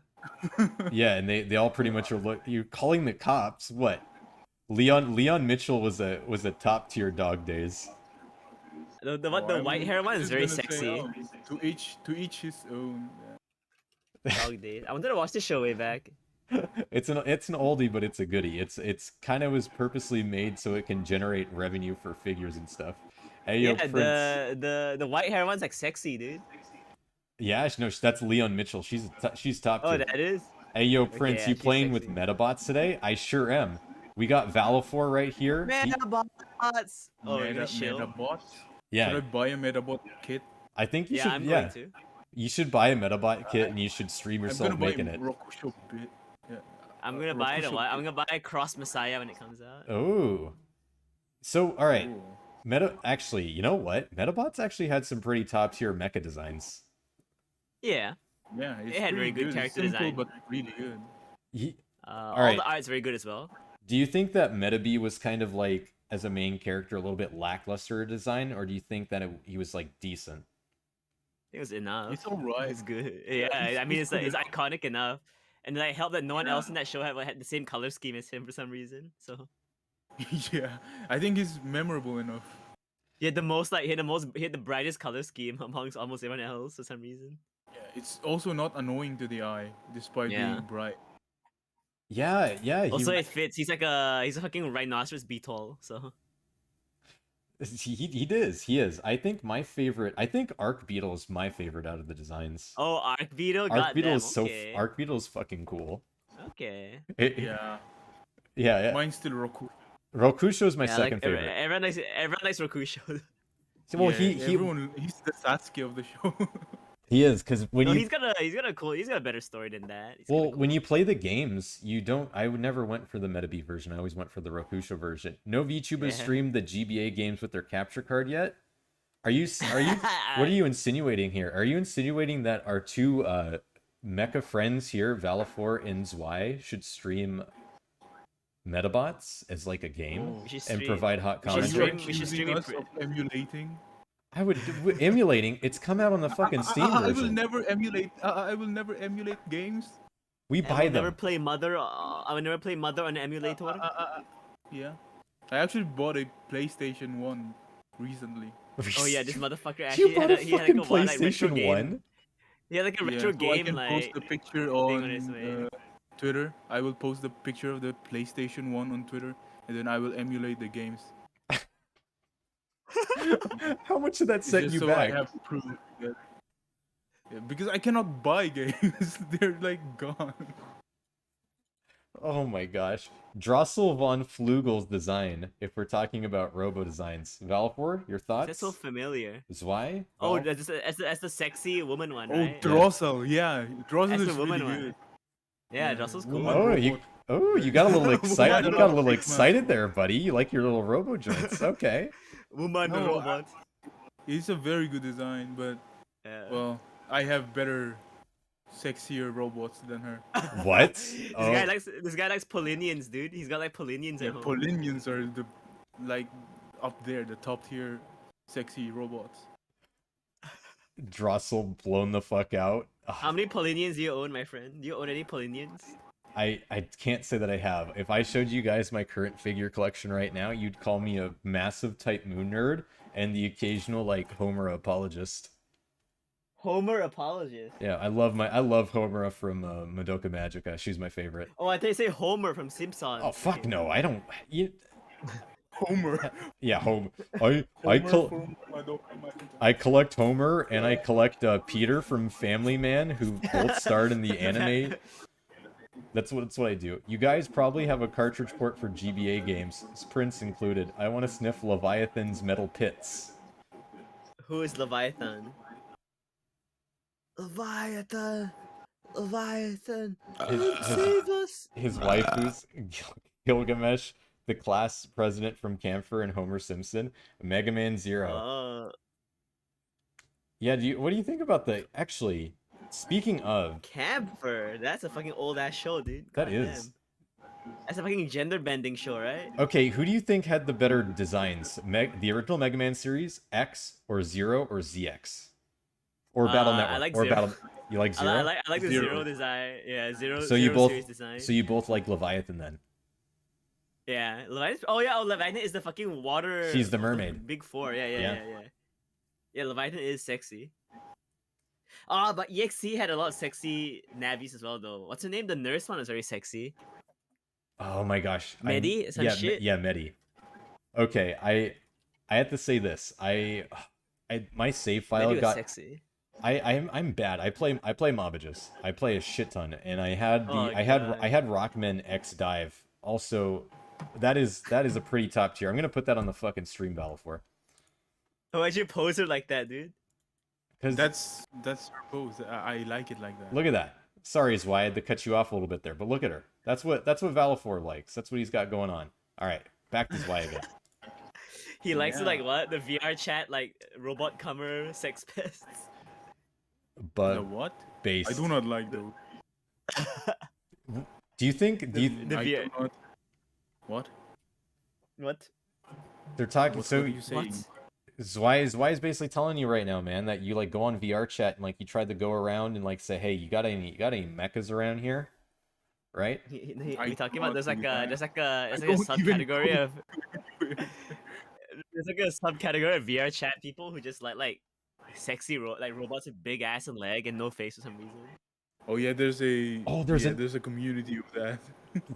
Yeah, and they all pretty much are you're calling the cops. What? Leon Mitchell was a top tier Dog Days.
The white hair one is very sexy.
To each his own.
Dog days. I wanted to watch the show way back.
It's an oldie, but it's a goodie. It's kind of was purposely made so it can generate revenue for figures and stuff. Hey yo,
Yeah,
Prince.
the white hair one's like sexy, dude.
Yeah, no, that's Leon Mitchell. She's top
Oh,
tier.
that is.
Hey yo, Prince,
yeah,
you
she's
playing with
sexy.
Metabots today? I sure am. We got Valefor right here.
Metabots. Oh, you're gonna shill?
Metabot.
Yeah,
Should I buy a Metabot kit?
I think you
Yeah,
should.
I'm
Yeah,
going to.
you should buy a Metabot kit and you should stream
I'm
yourself
gonna buy
making it.
Rokusho bit. Yeah.
I'm gonna buy it.
Rokusho
I'm
bit.
gonna buy Cross Messiah when it comes out.
Oh, so all right.
Ooh.
Actually, you know what? Metabots actually had some pretty top tier mecha designs.
Yeah.
Yeah, it's
had very
pretty
good character
Simple,
design.
but really good.
All
right.
the art's very good as well.
Do you think that Metabee was kind of like, as a main character, a little bit lackluster design, or do you think that he was like decent?
It was enough.
It's alright.
It's good. Yeah, I mean it's iconic enough, and then I helped that no one else in that show had the same color scheme as him for some reason. So
Yeah, I think he's memorable enough.
he had the brightest color scheme amongst almost everyone else for some reason.
Yeah, it's also not annoying to the eye, despite
Yeah.
being bright.
Yeah.
Also, it fits. He's a fucking rhinoceros beetle. So
He is. I think I think Arc Beetle is my favorite out of the designs.
oh, Arc Beetle.
Arc Beetle is
okay.
Arc Beetle is fucking cool.
Okay.
Yeah.
Yeah.
Mine's still Roku.
Rokusho is my
Yeah,
second favorite.
Everyone likes Rokusho.
Well,
Yeah, he's the Sasuke of the show.
he is, because when
No,
you
he's got a better story than that.
when you play the games, I would never went for the Metabee version. I always went for the Rokusho version. No VTuber has
Yeah.
streamed the GBA games with their capture card yet. Are you what are you insinuating here? Are you insinuating that our two mecha friends here, Valefor and Zwei, should stream Metabots as like a game
We should
and
stream-
provide hot
we should
commentary?
stream- we should
accusing
stream
us of emulating.
I would emulating. It's come out on the fucking Steam
I will
version.
never emulate. I will never emulate games.
We
I
buy
will never
them.
play Mother. I will never play Mother on emulator.
Yeah, I actually bought a PlayStation 1 recently.
Oh yeah, this motherfucker
You
actually
bought a
he had like
fucking
a what, like retro
PlayStation
game.
1?
He had like a
Yeah,
retro
so I
game
can post
like
the picture
thing on his
on
way.
Twitter. I will post the picture of the PlayStation 1 on Twitter, and then I will emulate the games.
How much did that
It's
set
just
you
so I
back?
have proof. That, yeah, because I cannot buy games. They're like gone.
Oh my gosh. Drossel von Flugel's design, if we're talking about robo designs. Valefor, your
That's so
thoughts?
familiar.
Zwei?
Oh,
Val?
that's the sexy woman one,
Oh,
right?
Drossel. Yeah, Drossel
That's the
is really
woman one.
good.
Yeah, Drossel's cool.
Woman
Oh,
robot.
you got a little excited. You
Woman
got a little
Sigma.
excited there, buddy. You like your little robo joints. Okay.
Woman
No,
robot.
It's a very good design, but
Yeah.
well, I have better, sexier robots than her.
What?
This guy likes Polinians, dude. He's got like Polinians
Yeah,
at home.
Polinians are the like up there, the top tier, sexy robots.
Drossel blown the fuck out. Ugh,
How many Polinians do you own, my friend? Do you own any Polinians?
I can't say that I have. If I showed you guys my current figure collection right now, you'd call me a massive Type Moon nerd and the occasional like Homer apologist.
Homer apologist.
Yeah, I love Homera from Madoka Magica. She's my favorite.
Oh, I thought you say Homer from Simpsons.
Oh fuck no, I don't.
Homer.
Yeah, I
Homer from Madoka Magica.
I collect Homer and I collect Peter from Family Man, who both starred in the anime. That's what I do. You guys probably have a cartridge port for GBA games, Prince included. I want to sniff Leviathan's metal pits.
Who is Leviathan? Leviathan. Save us.
His waifu's Gilgamesh, the class president from Camphor and Homer Simpson, Mega Man Zero. Yeah, what do you think about actually, speaking of...
Camphor. That's a fucking old ass show, dude.
That
God
is.
damn. That's a fucking gender bending show, right?
Okay, who do you think had the better designs? The original Mega Man series, X, or Zero, or ZX? Or Battle Network?
I like
or
Zero.
Battle... You like Zero?
I like the
Zero.
Zero design. Yeah, Zero.
So
Zero
you both
series design.
so you both like Leviathan then?
Yeah, Leviathan. Oh yeah, Leviathan is the fucking water.
She's the mermaid.
Big four. Yeah.
Yeah.
Yeah, Leviathan is sexy. Ah, but EXC had a lot of sexy navies as well, though. What's her name? The nurse one is very sexy.
Oh my gosh.
Medi? Is that
yeah,
shit?
yeah, Medi. Okay, I have to say this. My save file
Medi was
got
sexy.
I'm bad. I play Mobages. I play a shit ton, and I had
Oh,
I had Rockman X Dive. Also, that is a pretty top tier. I'm gonna put that on the fucking stream battle for.
Oh, why'd you pose her like that, dude?
Because
That's her pose. I like it like that.
look at that. Sorry, Zwei, I had to cut you off a little bit there, but look at her. That's what Valefor likes. That's what he's got going on. All right, back to Zwei again.
He likes to
Yeah.
like what? The VR chat like robot comer sex pests.
But
The what?
based.
I do not like those.
Do you think? Do you?
The
I
VR
do not. What?
What?
They're talking.
What
So
are you saying?
Zwei is basically telling you right now, man, that you like go on VR chat and like you tried to go around and like say, hey, you got any mechas around here, right?
I
We talking
do
about
not
there's like
do
a
that.
there's like a
I
there's like a
don't even
subcategory
know.
of there's like a subcategory of VR chat people who just like sexy like robots with big ass and leg and no face for some reason.
Oh yeah, there's a
there's
a community of that.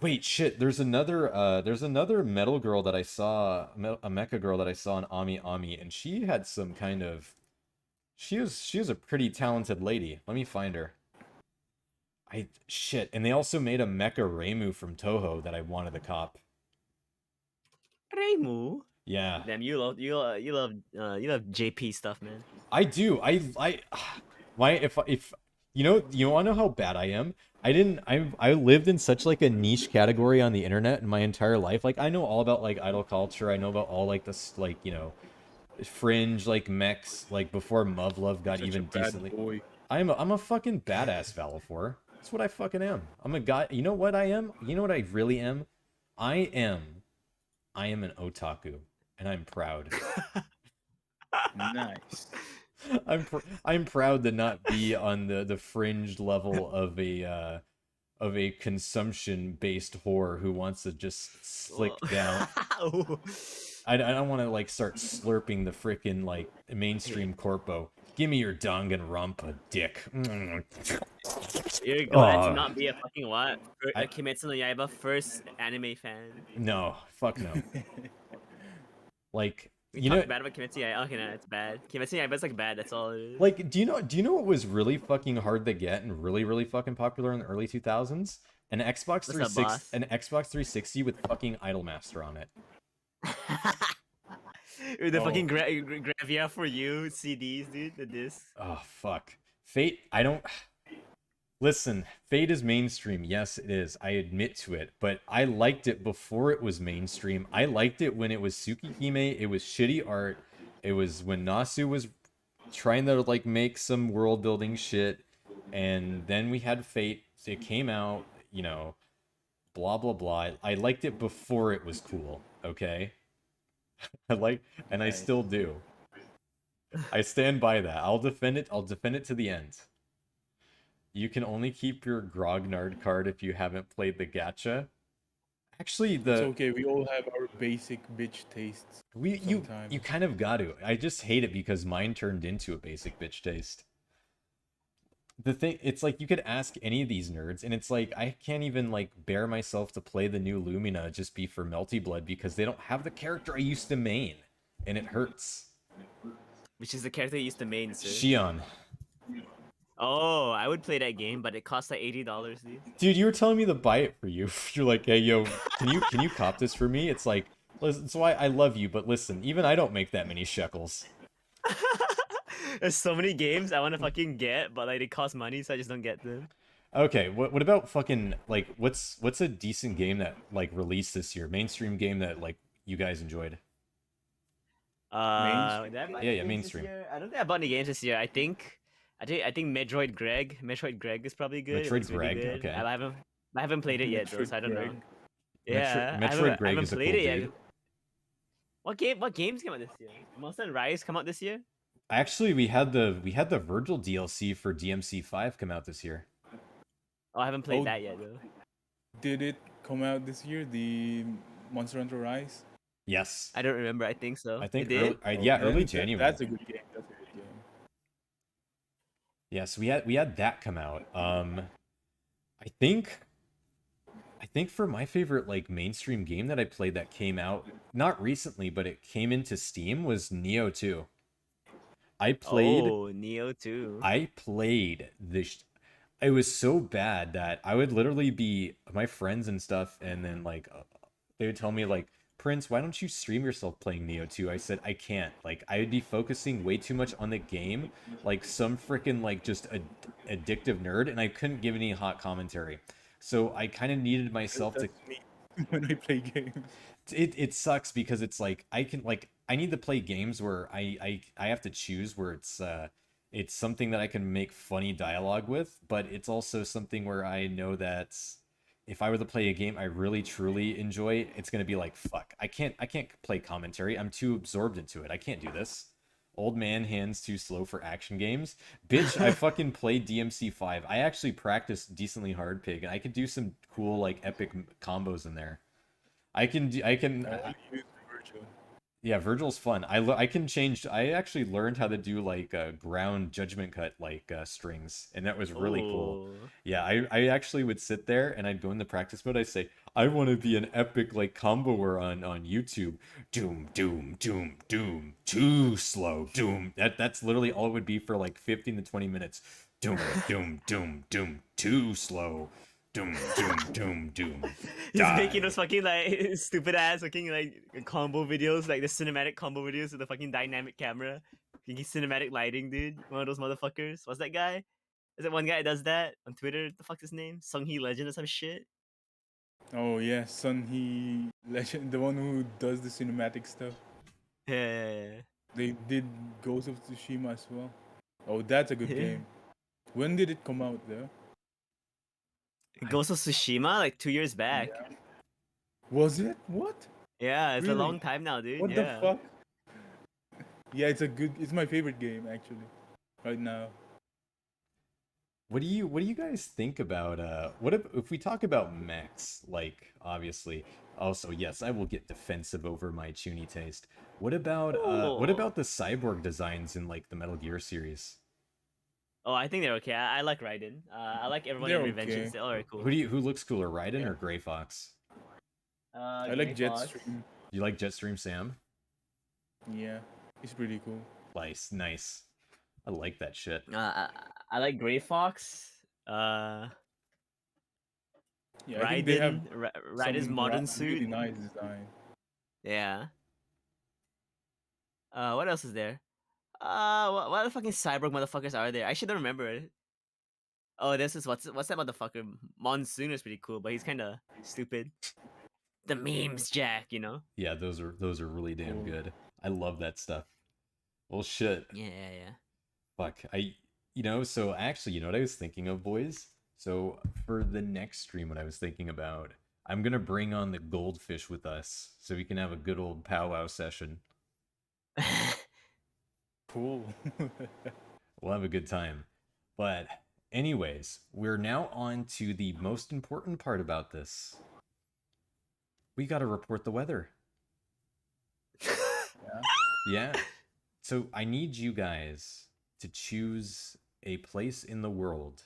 Wait, shit. There's another metal girl that I saw, a mecha girl that I saw in Ami Ami, and she had some kind of, she was a pretty talented lady. Let me find her. Shit, and they also made a mecha Reimu from Toho that I wanted to cop.
Reimu.
Yeah,
Damn, you love JP stuff, man.
I do. Why if you want to know how bad I am? I lived in such like a niche category on the internet in my entire life. Like I know all about like idol culture. I know about all like this like fringe like mechs like before Muv-Luv got
Such
even
a bad
decently.
boy.
I'm a fucking badass Valefor. That's what I fucking am. I'm a guy. You know what I am? You know what I really am? I am an otaku, and I'm proud.
Nice.
I'm proud to not be on the fringe level of a consumption based whore who wants to just slick
Well,
down.
ooh.
I don't want to like start slurping the freaking like mainstream corpo. Give me your dung and rump a dick.
You're glad to
Oh,
not be a fucking what? A
I
Kimetsu no Yaiba first anime fan.
no, fuck no. Like
We
you know,
talk bad about Kimetsu no Yaiba. Okay, no, it's bad. Kimetsu no Yaiba is like bad. That's all it is.
like do you know what was really fucking hard to get and really fucking popular in the early 2000s?
What's up, boss?
An Xbox 360 with fucking Idolmaster on it.
With the
Oh.
fucking Gravia for You CDs, dude. The disc.
Oh fuck. Fate, I don't listen, Fate is mainstream. Yes, it is. I admit to it, but I liked it before it was mainstream. I liked it when it was Tsukihime. It was shitty art. It was when Nasu was trying to like make some world building shit, and then we had Fate. It came out, you know, blah blah blah. I liked it before it was cool. Okay, and I
Nice.
still do. I stand by that. I'll defend it. I'll defend it to the end. You can only keep your Grognard card if you haven't played the gacha. Actually,
It's
the
okay. We all have our basic bitch tastes.
you
Sometimes.
kind of got to. I just hate it because mine turned into a basic bitch taste. The thing, it's like you could ask any of these nerds, and it's like I can't even like bear myself to play the new Lumina just be for Melty Blood because they don't have the character I used to main, and it hurts.
Which is the character you used to main, sir.
Shion.
Oh, I would play that game, but it costs like $80, dude.
Dude, you were telling me to buy it for you. You're like, hey, yo, can you cop this for me? It's like, listen, so I love you, but listen, even I don't make that many shekels.
There's so many games I want to fucking get, but like they cost money, so I just don't get them.
Okay, what about fucking like what's a decent game that like released this year? Mainstream game that like you guys enjoyed?
Mainstream?
Did I buy
Yeah,
any
yeah,
games
mainstream.
This year? I don't think I bought any games this year. I think Metroid Greg is probably good. It
Metroid
looks really
Greg,
good.
okay.
I haven't played it yet though,
Metroid
so I don't
Greg.
know. Yeah,
Metroid
I
Greg
haven't
is a
played
cool
it yet.
dude.
What games came out this year? Monster and Rise come out this year?
Actually, we had the Virgil DLC for DMC5 come out this year.
Oh, I haven't played
Oh.
that yet though.
Did it come out this year? The Monster Hunter Rise?
Yes.
I don't remember. I think so.
I think
it did.
yeah,
Oh,
early
then
January.
That's a good game. That's a good game.
Yes, we had that come out. I think for my favorite like mainstream game that I played that came out not recently, but it came into Steam was Neo 2. I played
Oh, Neo 2.
I played it was so bad that I would literally be my friends and stuff, and then like they would tell me like, Prince, why don't you stream yourself playing Neo 2? I said I can't. Like I would be focusing way too much on the game, like some freaking like just addictive nerd, and I couldn't give any hot commentary. So I kind of needed myself to.
That's me when I play games.
It sucks because it's like I need to play games where I have to choose where it's something that I can make funny dialogue with, but it's also something where I know that if I were to play a game I really truly enjoy, it's gonna be like fuck. I can't play commentary. I'm too absorbed into it. I can't do this. Old man hands too slow for action games. Bitch, I fucking played DMC5. I actually practiced decently hard, Pig, and I could do some cool like epic combos in there. I can
I only use Virgil.
yeah, Virgil's fun. I can change. I actually learned how to do like ground judgment cut like strings, and that was really cool.
Ooh.
Yeah, I actually would sit there and I'd go in the practice mode. I'd say I want to be an epic like comboer on YouTube. Doom doom doom doom. Too slow. Doom. That's literally all it would be for like 15 to 20 minutes. Doom doom doom doom. Too slow. Doom doom doom doom.
He's
Die.
making those fucking like stupid ass fucking like combo videos, like the cinematic combo videos with the fucking dynamic camera, fucking cinematic lighting, dude. One of those motherfuckers. What's that guy? Is that one guy that does that on Twitter? The fuck's his name? Sung Hee Legend or some shit.
Oh yeah, Sun He Legend, the one who does the cinematic stuff.
Yeah.
They did Ghost of Tsushima as well. Oh, that's a good
Yeah.
game. When did it come out though?
Ghost of Tsushima, like 2 years back.
Yeah. Was it? What?
Yeah, it's a
Really?
long time now, dude.
What
yeah.
the fuck? Yeah, it's my favorite game actually, right now.
What do you guys think about what if we talk about mechs, like obviously also yes, I will get defensive over my chuny taste. What
Oh.
about the cyborg designs in like the Metal Gear series?
Oh, I think they're okay. I like Raiden. I like everyone
They're
in
okay.
Revengeance. They're all very cool.
Who looks cooler, Raiden
Yeah.
or Gray Fox?
I
Gray
like
Fox.
Jetstream.
You like Jetstream Sam?
Yeah, he's pretty cool.
Nice, nice. I like that shit.
I like Gray Fox.
Yeah, I think they have
Raiden's modern
really
suit.
nice design.
Yeah. What else is there? What the fucking cyborg motherfuckers are there? I should don't remember it. Oh, this is what's that motherfucker? Monsoon is pretty cool, but he's kind of stupid. The memes, Jack. You know.
Yeah, those are really damn
Cool.
good. I love that stuff. Well, shit.
Yeah.
Fuck. So actually, you know what I was thinking of, boys? So for the next stream, what I was thinking about, I'm gonna bring on the goldfish with us so we can have a good old powwow session.
Cool.
We'll have a good time. But anyways, we're now on to the most important part about this. We gotta report the weather. Yeah. So I need you guys to choose a place in the world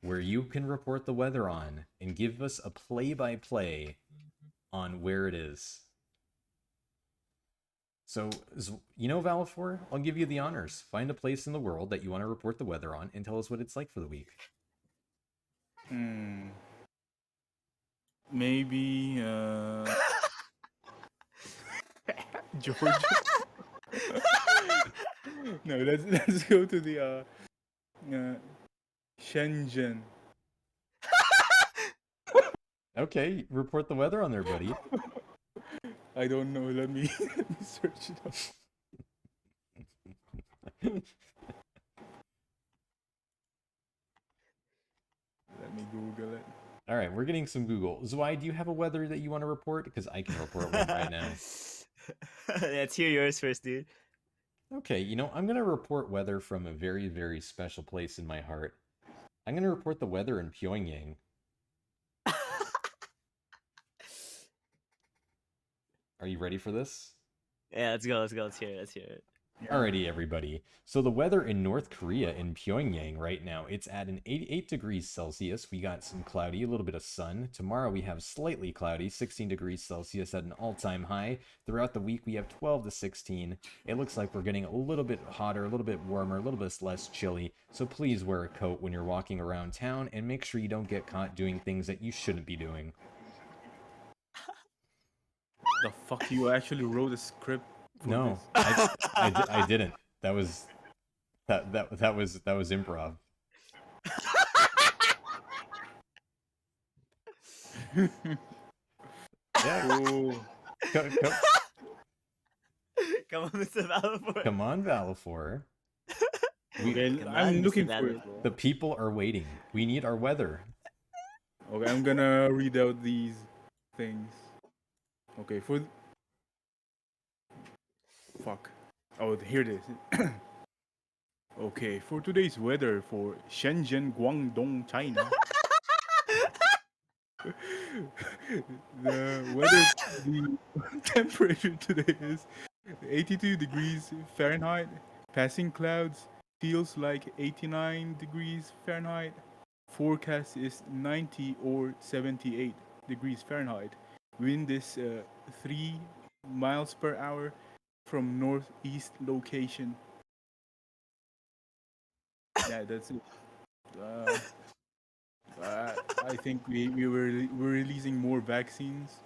where you can report the weather on and give us a play-by-play on where it is. So, Valefor, I'll give you the honors. Find a place in the world that you want to report the weather on and tell us what it's like for the week.
Maybe Georgia. No, let's go to the Shenzhen.
Okay, report the weather on there, buddy.
I don't know. Let me let me search it up. Let me Google it.
All right, we're getting some Google. Zwei, do you have a weather that you want to report? Because I can report one right now.
Let's hear yours first, dude.
Okay, I'm going to report weather from a very, very special place in my heart. I'm going to report the weather in Pyongyang. Are you ready for this?
Yeah, let's go. Let's hear it.
Yeah.
Alrighty, everybody. So the weather in North Korea, in Pyongyang right now, it's at an 88 degrees Celsius. We got some cloudy, a little bit of sun. Tomorrow we have slightly cloudy, 16 degrees Celsius at an all-time high. Throughout the week we have 12 to 16. It looks like we're getting a little bit hotter, a little bit warmer, a little bit less chilly. So please wear a coat when you're walking around town and make sure you don't get caught doing things that you shouldn't be doing.
The fuck, you actually wrote a script for
No,
this?
I didn't. That was improv. Yeah.
Cool.
Come on, Mr. Valefor.
Come on, Valefor.
Okay,
Come
I'm
on,
looking
Mr.
for it.
Valefor.
The people are waiting. We need our weather.
Okay, I'm gonna read out these things. Okay, fuck. Oh, here it is. Okay, for today's weather for Shenzhen, Guangdong, China. The temperature today is 82 degrees Fahrenheit. Passing clouds feels like 89 degrees Fahrenheit. Forecast is 90 or 78 degrees Fahrenheit. Wind is 3 miles per hour from northeast location. Yeah, that's it. I think we're releasing more vaccines.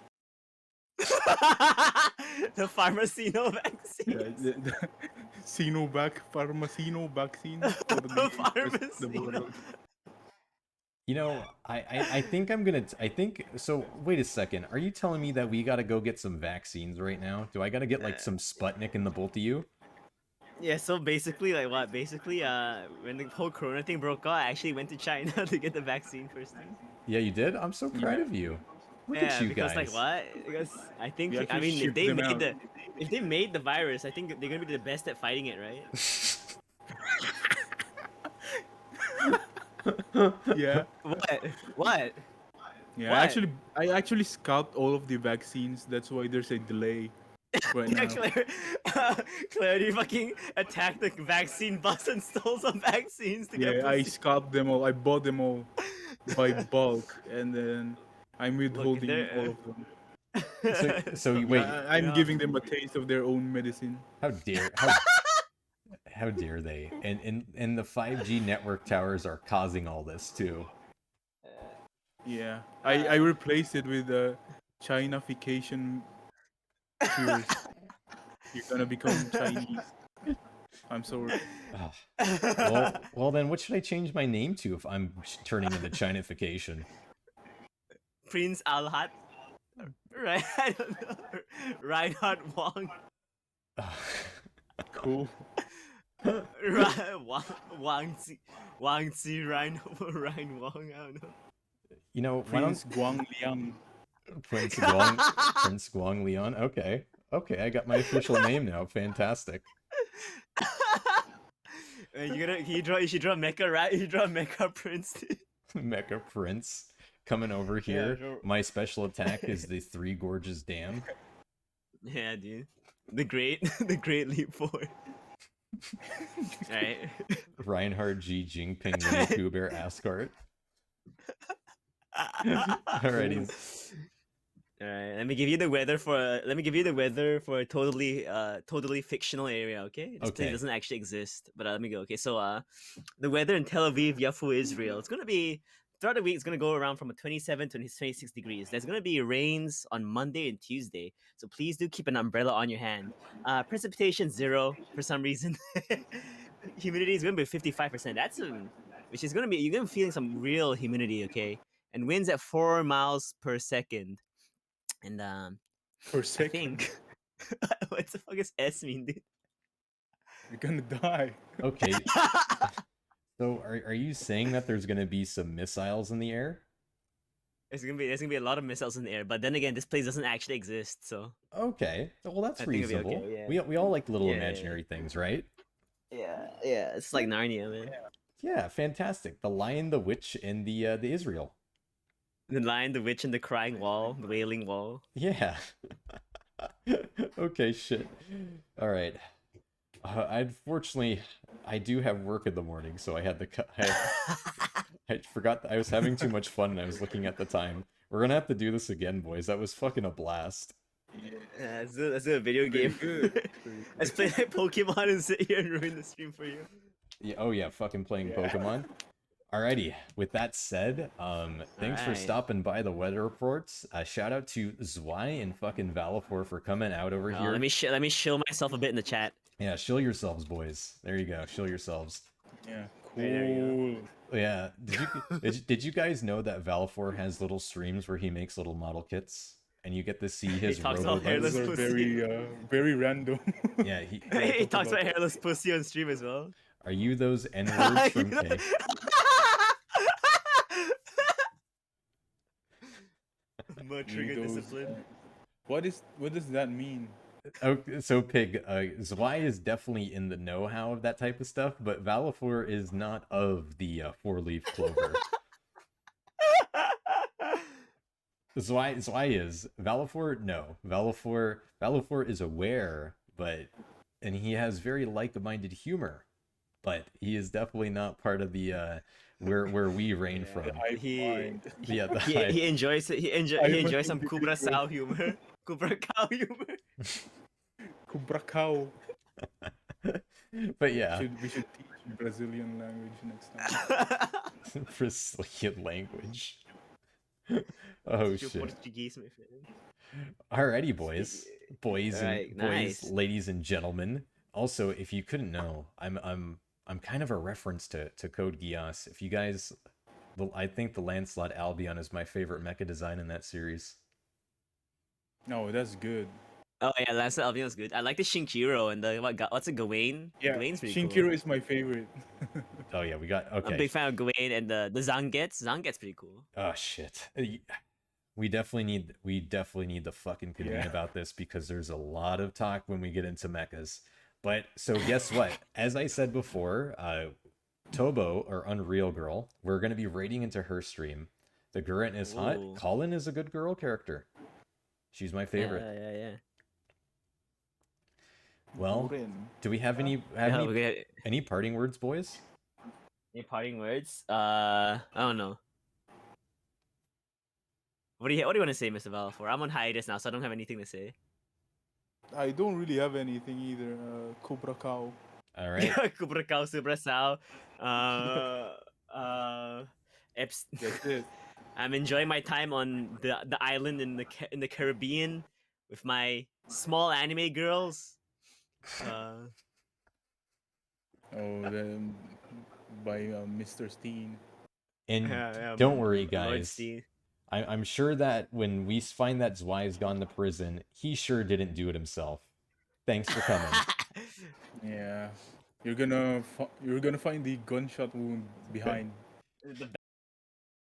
The Pharmacino vaccine.
Yeah, the Sinovac, Pharmacino vaccine for the rest of the world.
I think I'm gonna. I think so. Wait a second. Are you telling me that we gotta go get some vaccines right now? Do I gotta get like some Sputnik in the both of you?
Yeah, so basically, like what? Basically, when the whole Corona thing broke out, I actually went to China to get the vaccine first thing.
Yeah, you did. I'm so proud
Yeah.
of you. Look
Yeah,
at you
because
guys.
like what? Because I think
We
I
actually
mean
shipped them out.
if they made the virus, I think they're gonna be the best at fighting it, right?
Yeah,
What? What?
yeah.
What?
I actually scalped all of the vaccines. That's why there's a delay right
Yeah,
now.
Claire, Claire, you fucking attacked the vaccine bus and stole some vaccines to get
Yeah, I
pussy.
scalped them all. I bought them all by bulk, and then I'm
Look, if
withholding all
they're
of them.
So you wait.
I'm
yeah.
giving them a taste of their own medicine.
How dare they? And the 5G network towers are causing all this too.
Yeah, I replaced it with Chinafication cures. You're gonna become Chinese. I'm sorry.
Ugh. Well then, what should I change my name to if I'm turning into Chinification?
Prince Alhat, right? I don't know. Reinhard Wong,
Ugh.
Cool.
Wang Zi, Ryan Wong. I don't know.
You know, why
Prince
don't
Guang Liang.
Prince Guang Leon? Okay, I got my official name now. Fantastic.
You should draw Mecha, right? You draw Mecha Prince.
Mecha Prince coming over
Yeah,
here.
sure.
My special attack is the Three Gorges Dam.
Yeah, dude. The great leap forward. Alright.
Reinhard G. Jinping Winnie Pooh Bear Ascart. Alrighty.
Alright, let me give you the weather for a totally fictional area, okay? This place
Okay.
doesn't actually exist, but let me go. Okay, so the weather in Tel Aviv, Yafu, Israel. It's gonna be throughout the week. It's gonna go around from 27 to 26 degrees. There's gonna be rains on Monday and Tuesday, so please do keep an umbrella on your hand. Precipitation 0 for some reason. Humidity is gonna be 55%. Which is gonna be you're gonna be feeling some real humidity, okay? And winds at 4 miles per second. And
Per
I
second.
think what the fuck does S mean, dude?
You're gonna die.
Okay. So are you saying that there's gonna be some missiles in the air?
There's gonna be a lot of missiles in the air, but then again, this place doesn't actually exist, so
Okay. Well, that's
I think it'll be
reasonable.
okay, yeah.
We all like little
Yeah.
imaginary things, right?
yeah, it's like Narnia, man.
Yeah, fantastic. The Lion, the Witch, and the Israel.
The Lion, the Witch, and the Crying Wall, the Wailing Wall.
Yeah. Okay, shit. All right. Unfortunately, I do have work in the morning, so I had to cut. I forgot that I was having too much fun and I was looking at the time. We're gonna have to do this again, boys. That was fucking a blast.
Yeah, let's do a video game.
good.
Let's play like Pokemon and sit here and ruin the stream for you.
Yeah, oh yeah, fucking playing
Yeah.
Pokemon. Alrighty, with that said, thanks for
Alright.
stopping by the weather reports. Shout out to Zwei and fucking Valefor for coming out over here.
Let me shill myself a bit in the chat.
Yeah, shill yourselves, boys. There you go, shill yourselves.
Yeah,
There you
cool.
Yeah, did you guys know that Valefor has little streams where he makes little model kits, and you get to see his
talks about
robo
hairless
Those are
pussy.
very random.
Yeah, he.
He talks about hairless pussy on stream as well.
Are you those N words from
You know-
K?
More trigger
Those-
discipline.
What does that mean?
Okay, so Pig, Zwei is definitely in the know-how of that type of stuff, but Valefor is not of the four-leaf clover. Zwei is. Valefor, no. Valefor is aware, and he has very like-minded humor, but he is definitely not part of the where we reign from.
I
He-
find.
Yeah, the
He enjoys it. He enjoys some
individual.
Kubra Sao humor. Kubra Cow humor.
Kubracao.
But yeah,
We should teach Brazilian language next time.
Brazilian language. Oh
Your
shit.
Portuguese, my friend.
Alrighty, boys,
Alright, nice.
ladies and gentlemen. Also, if you couldn't know, I'm kind of a reference to Code Geass. If you guys, I think the Lancelot Albion is my favorite mecha design in that series.
No, that's good.
Oh yeah, Lancelot Albion's good. I like the Shinkiro and the what's it, Gawain?
Yeah,
Gawain's pretty
Shinkiro
cool.
is my favorite.
Oh yeah, we got
I'm a
okay.
big fan of Gawain and the Zangetsu. Zangetsu pretty cool.
Oh shit. We definitely need to fucking convene
Yeah.
about this because there's a lot of talk when we get into mechas. But so guess what? As I said before, Tobo or Unreal Girl, we're gonna be raiding into her stream. The Gurren is hot.
Ooh.
Colin is a good girl character. She's my
Yeah,
favorite.
yeah.
Well,
Guren.
do we have any
Yeah, we're gonna
any parting words, boys?
any parting words? I don't know. What do you want to say, Mr. Valefor? I'm on hiatus now, so I don't have anything to say.
I don't really have anything either. Cobra Cow.
All right.
Kubra Kau Subra Sao. Eps-
That's it.
I'm enjoying my time on the island in the Caribbean with my small anime girls.
Oh, then by Mr. Steen.
And
Yeah,
don't worry,
Lord
guys.
Steen.
I'm sure that when we find that Zwei's gone to prison, he sure didn't do it himself. Thanks for coming.
Yeah, you're gonna find the gunshot wound behind.
The